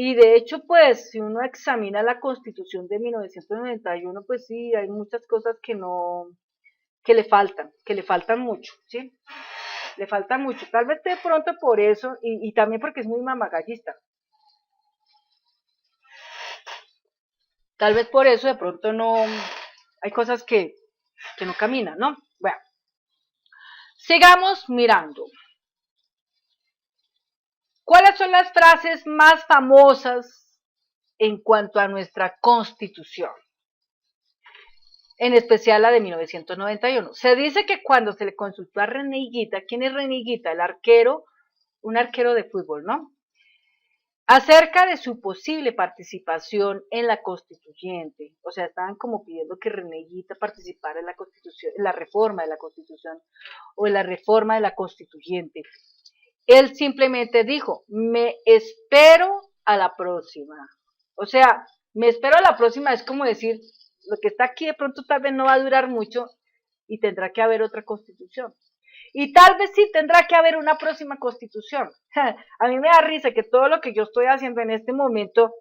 Y de hecho, pues, si uno examina la Constitución de 1991, pues sí, hay muchas cosas que le faltan mucho, ¿sí? Le faltan mucho, tal vez de pronto por eso, y también porque es muy mamagallista. Tal vez por eso de pronto no, hay cosas que no caminan, ¿no? Bueno, sigamos mirando. ¿Cuáles son las frases más famosas en cuanto a nuestra Constitución? En especial la de 1991. Se dice que cuando se le consultó a René Higuita, ¿quién es René Higuita? El arquero, un arquero de fútbol, ¿no? Acerca de su posible participación en la constituyente, o sea, estaban como pidiendo que René Higuita participara en la constitución, en la reforma de la constitución o en la reforma de la constituyente. Él simplemente dijo, me espero a la próxima. O sea, me espero a la próxima es como decir, lo que está aquí de pronto tal vez no va a durar mucho y tendrá que haber otra constitución. Y tal vez sí tendrá que haber una próxima constitución. A mí me da risa que todo lo que yo estoy haciendo en este momento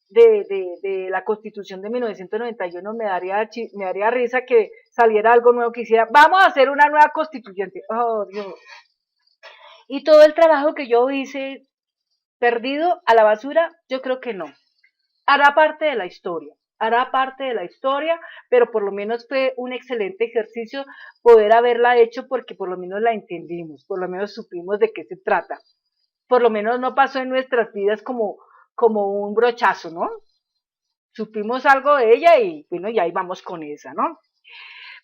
de la constitución de 1991 me daría risa que saliera algo nuevo que hiciera, vamos a hacer una nueva constituyente. Oh, Dios. Y todo el trabajo que yo hice perdido a la basura, yo creo que no. Hará parte de la historia, pero por lo menos fue un excelente ejercicio poder haberla hecho porque por lo menos la entendimos, por lo menos supimos de qué se trata. Por lo menos no pasó en nuestras vidas como un brochazo, ¿no? Supimos algo de ella y bueno, y ahí vamos con esa, ¿no?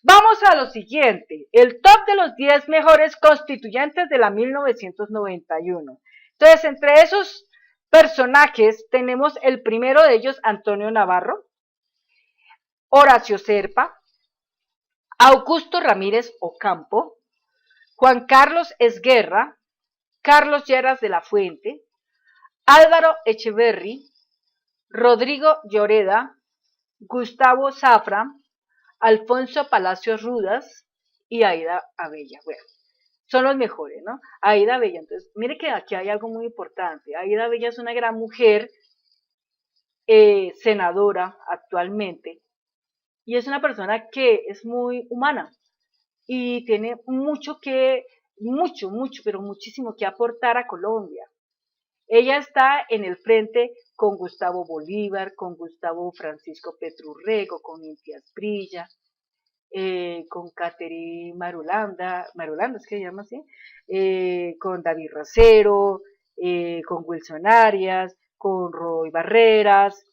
Vamos a lo siguiente, el top de los 10 mejores constituyentes de la 1991. Entonces, entre esos Personajes, tenemos el primero de ellos, Antonio Navarro, Horacio Serpa, Augusto Ramírez Ocampo, Juan Carlos Esguerra, Carlos Lleras de la Fuente, Álvaro Echeverry, Rodrigo Lloreda, Gustavo Zafra, Alfonso Palacios Rudas y Aida Abella. Bueno, son los mejores, ¿no? Aida Abella, entonces, mire que aquí hay algo muy importante. Aida Abella es una gran mujer, senadora actualmente, y es una persona que es muy humana y tiene mucho, pero muchísimo que aportar a Colombia. Ella está en el frente con Gustavo Bolívar, con Gustavo Francisco Petrurrego, con Inti Asprilla, con Catherine Marulanda es que se llama así, con David Racero, con Wilson Arias, con Roy Barreras,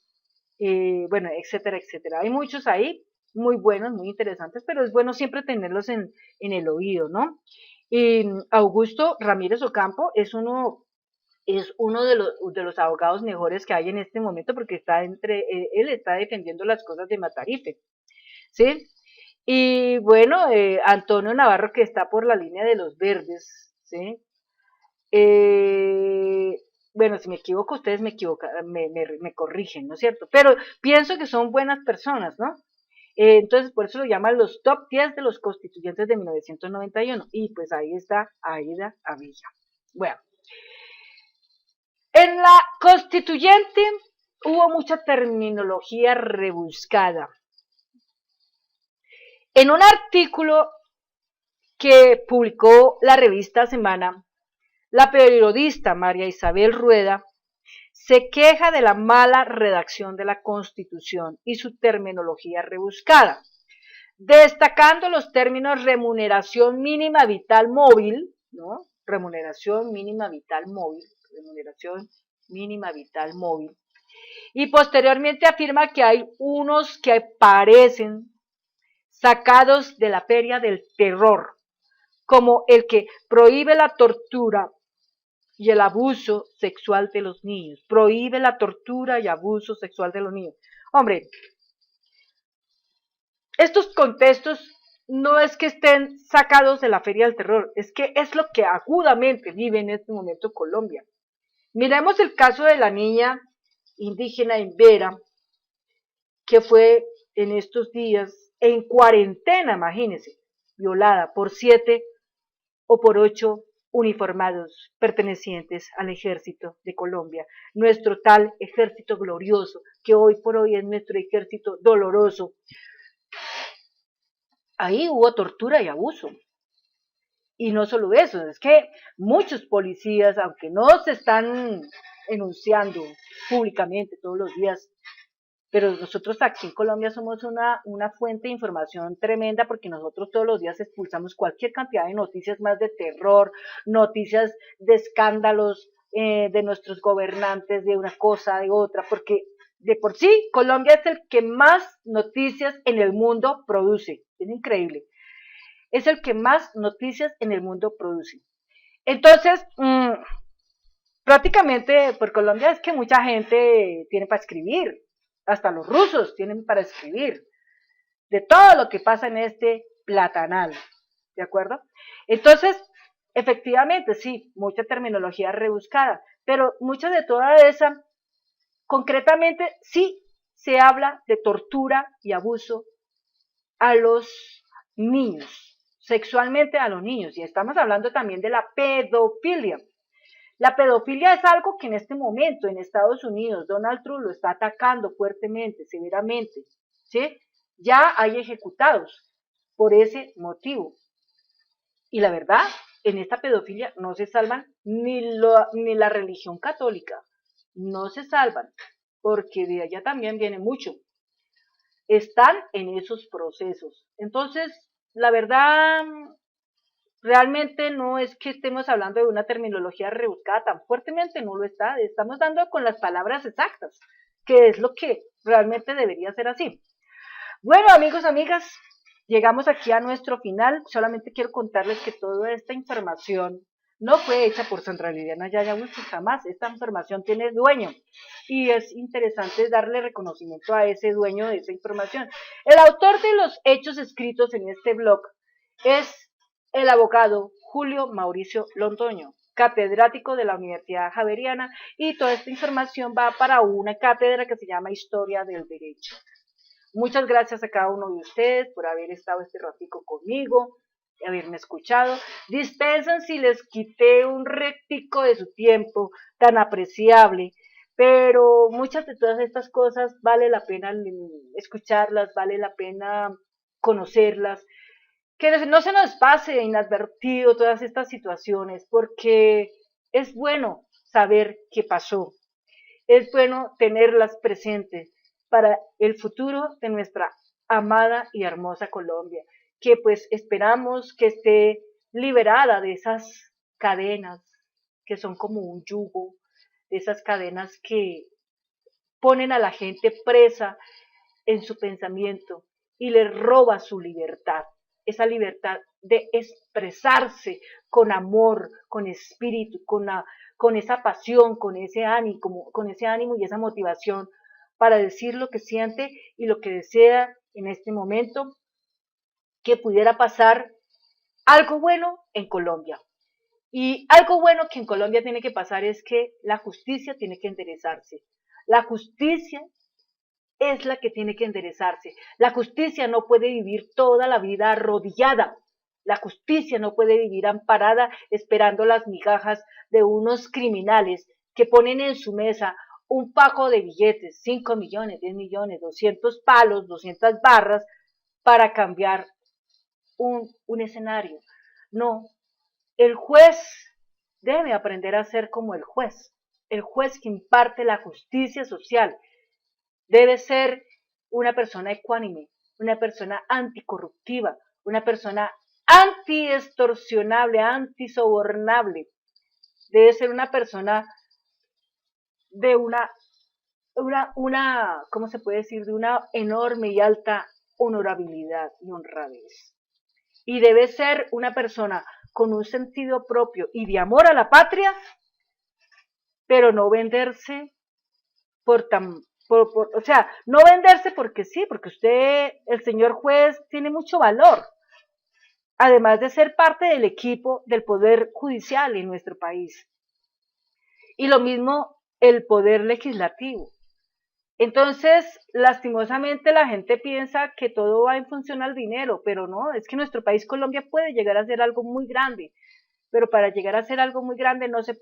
bueno, etcétera, etcétera. Hay muchos ahí, muy buenos, muy interesantes, pero es bueno siempre tenerlos en el oído, ¿no? Y Augusto Ramírez Ocampo es uno de los abogados mejores que hay en este momento porque él está defendiendo las cosas de Matarife, ¿sí? Y bueno, Antonio Navarro que está por la línea de los verdes, ¿sí? Bueno, si me equivoco, ustedes me corrigen, ¿no es cierto? Pero pienso que son buenas personas, ¿no? Entonces, por eso lo llaman los top 10 de los constituyentes de 1991. Y pues ahí está Aida Avilla. Bueno, en la constituyente hubo mucha terminología rebuscada. En un artículo que publicó la revista Semana, la periodista María Isabel Rueda se queja de la mala redacción de la Constitución y su terminología rebuscada, destacando los términos remuneración mínima vital móvil, ¿no? Remuneración mínima vital móvil, y posteriormente afirma que hay unos que parecen sacados de la feria del terror, como el que prohíbe la tortura y el abuso sexual de los niños. Prohíbe la tortura y abuso sexual de los niños. Hombre, estos contextos no es que estén sacados de la feria del terror, es que es lo que agudamente vive en este momento Colombia. Miremos el caso de la niña indígena en Vera, que fue en estos días en cuarentena, imagínense, violada por 7 o por 8 uniformados pertenecientes al ejército de Colombia, nuestro tal ejército glorioso, que hoy por hoy es nuestro ejército doloroso. Ahí hubo tortura y abuso. Y no solo eso, es que muchos policías, aunque no se están enunciando públicamente todos los días, pero nosotros aquí en Colombia somos una fuente de información tremenda porque nosotros todos los días expulsamos cualquier cantidad de noticias más de terror, noticias de escándalos de nuestros gobernantes, de una cosa, de otra, porque de por sí Colombia es el que más noticias en el mundo produce, es increíble, es el que más noticias en el mundo produce. Entonces, prácticamente por Colombia es que mucha gente tiene para escribir, hasta los rusos tienen para escribir de todo lo que pasa en este platanal, ¿de acuerdo? Entonces, efectivamente, sí, mucha terminología rebuscada, pero mucha de toda esa, concretamente, sí se habla de tortura y abuso a los niños, sexualmente a los niños, y estamos hablando también de la pedofilia. La pedofilia es algo que en este momento en Estados Unidos Donald Trump lo está atacando fuertemente, severamente, ¿sí? Ya hay ejecutados por ese motivo. Y la verdad, en esta pedofilia no se salvan ni la religión católica, no se salvan, porque de allá también viene mucho. Están en esos procesos. Entonces, la verdad, realmente no es que estemos hablando de una terminología rebuscada tan fuertemente, no lo está, estamos dando con las palabras exactas, que es lo que realmente debería ser así. Bueno, amigos, amigas, llegamos aquí a nuestro final, solamente quiero contarles que toda esta información no fue hecha por Sandra Liliana Yaya Wilches, jamás. Esta información tiene dueño y es interesante darle reconocimiento a ese dueño de esa información. El autor de los hechos escritos en este blog es el abogado Julio Mauricio Londoño, catedrático de la Universidad Javeriana, y toda esta información va para una cátedra que se llama Historia del Derecho. Muchas gracias a cada uno de ustedes por haber estado este ratico conmigo, de haberme escuchado. Dispensen si les quité un retico de su tiempo tan apreciable, pero muchas de todas estas cosas vale la pena escucharlas, vale la pena conocerlas, que no se nos pase inadvertido todas estas situaciones, porque es bueno saber qué pasó, es bueno tenerlas presentes para el futuro de nuestra amada y hermosa Colombia, que pues esperamos que esté liberada de esas cadenas que son como un yugo, de esas cadenas que ponen a la gente presa en su pensamiento y le roba su libertad, esa libertad de expresarse con amor, con espíritu, con esa pasión, con ese ánimo y esa motivación para decir lo que siente y lo que desea en este momento, que pudiera pasar algo bueno en Colombia. Y algo bueno que en Colombia tiene que pasar es que la justicia tiene que enderezarse. La justicia es la que tiene que enderezarse. La justicia no puede vivir toda la vida arrodillada. La justicia no puede vivir amparada esperando las migajas de unos criminales que ponen en su mesa un paco de billetes, 5 millones, 10 millones, 200 palos, 200 barras, para cambiar un escenario. No, el juez debe aprender a ser como el juez que imparte la justicia social. Debe ser una persona ecuánime, una persona anticorruptiva, una persona anti-extorsionable, anti-sobornable. Debe ser una persona de ¿cómo se puede decir? De una enorme y alta honorabilidad y honradez. Y debe ser una persona con un sentido propio y de amor a la patria, pero no venderse o sea, no venderse porque sí, porque usted, el señor juez, tiene mucho valor, además de ser parte del equipo del poder judicial en nuestro país. Y lo mismo el poder legislativo. Entonces, lastimosamente la gente piensa que todo va en función al dinero, pero no, es que nuestro país Colombia puede llegar a ser algo muy grande, pero para llegar a ser algo muy grande no se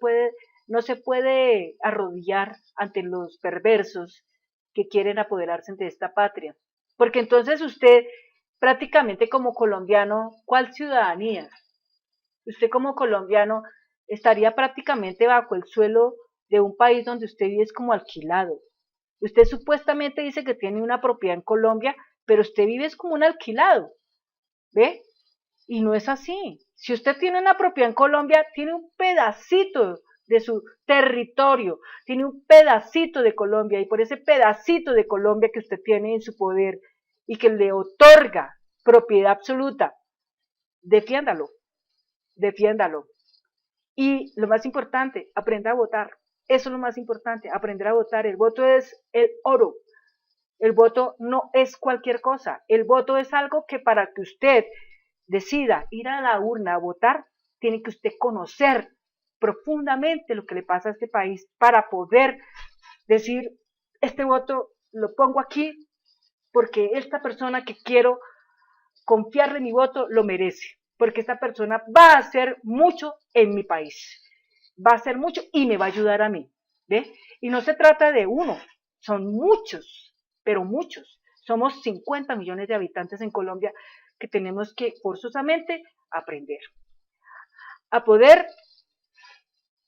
puede arrodillar ante los perversos que quieren apoderarse de esta patria. Porque entonces usted prácticamente como colombiano, ¿cuál ciudadanía? Usted como colombiano estaría prácticamente bajo el suelo de un país donde usted vive como alquilado. Usted supuestamente dice que tiene una propiedad en Colombia, pero usted vive como un alquilado, ¿ve? Y no es así. Si usted tiene una propiedad en Colombia, tiene un pedacito de su territorio, tiene un pedacito de Colombia, y por ese pedacito de Colombia que usted tiene en su poder y que le otorga propiedad absoluta, defiéndalo, defiéndalo. Y lo más importante, aprenda a votar. Eso es lo más importante, aprender a votar. El voto es el oro. El voto no es cualquier cosa. El voto es algo que para que usted decida ir a la urna a votar, tiene que usted conocer profundamente lo que le pasa a este país para poder decir, este voto lo pongo aquí porque esta persona que quiero confiarle mi voto lo merece, porque esta persona va a hacer mucho en mi país, va a hacer mucho y me va a ayudar a mí, ¿ve? Y no se trata de uno, son muchos, pero muchos. Somos 50 millones de habitantes en Colombia que tenemos que forzosamente aprender a poder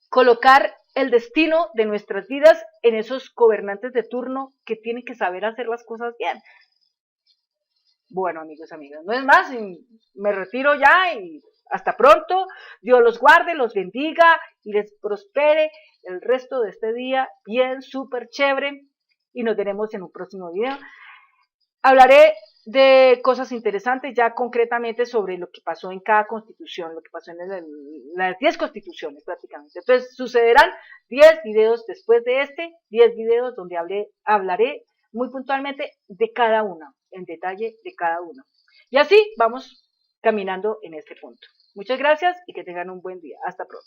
colocar el destino de nuestras vidas en esos gobernantes de turno que tienen que saber hacer las cosas bien. Bueno, amigos, amigas, no es más, me retiro ya y hasta pronto. Dios los guarde, los bendiga y les prospere el resto de este día bien, súper chévere, y nos veremos en un próximo video. Hablaré de cosas interesantes ya concretamente sobre lo que pasó en cada constitución, lo que pasó en las 10 constituciones prácticamente. Entonces sucederán 10 videos después de 10 videos donde hablaré muy puntualmente de cada una, en detalle de cada una. Y así vamos caminando en este punto. Muchas gracias y que tengan un buen día. Hasta pronto.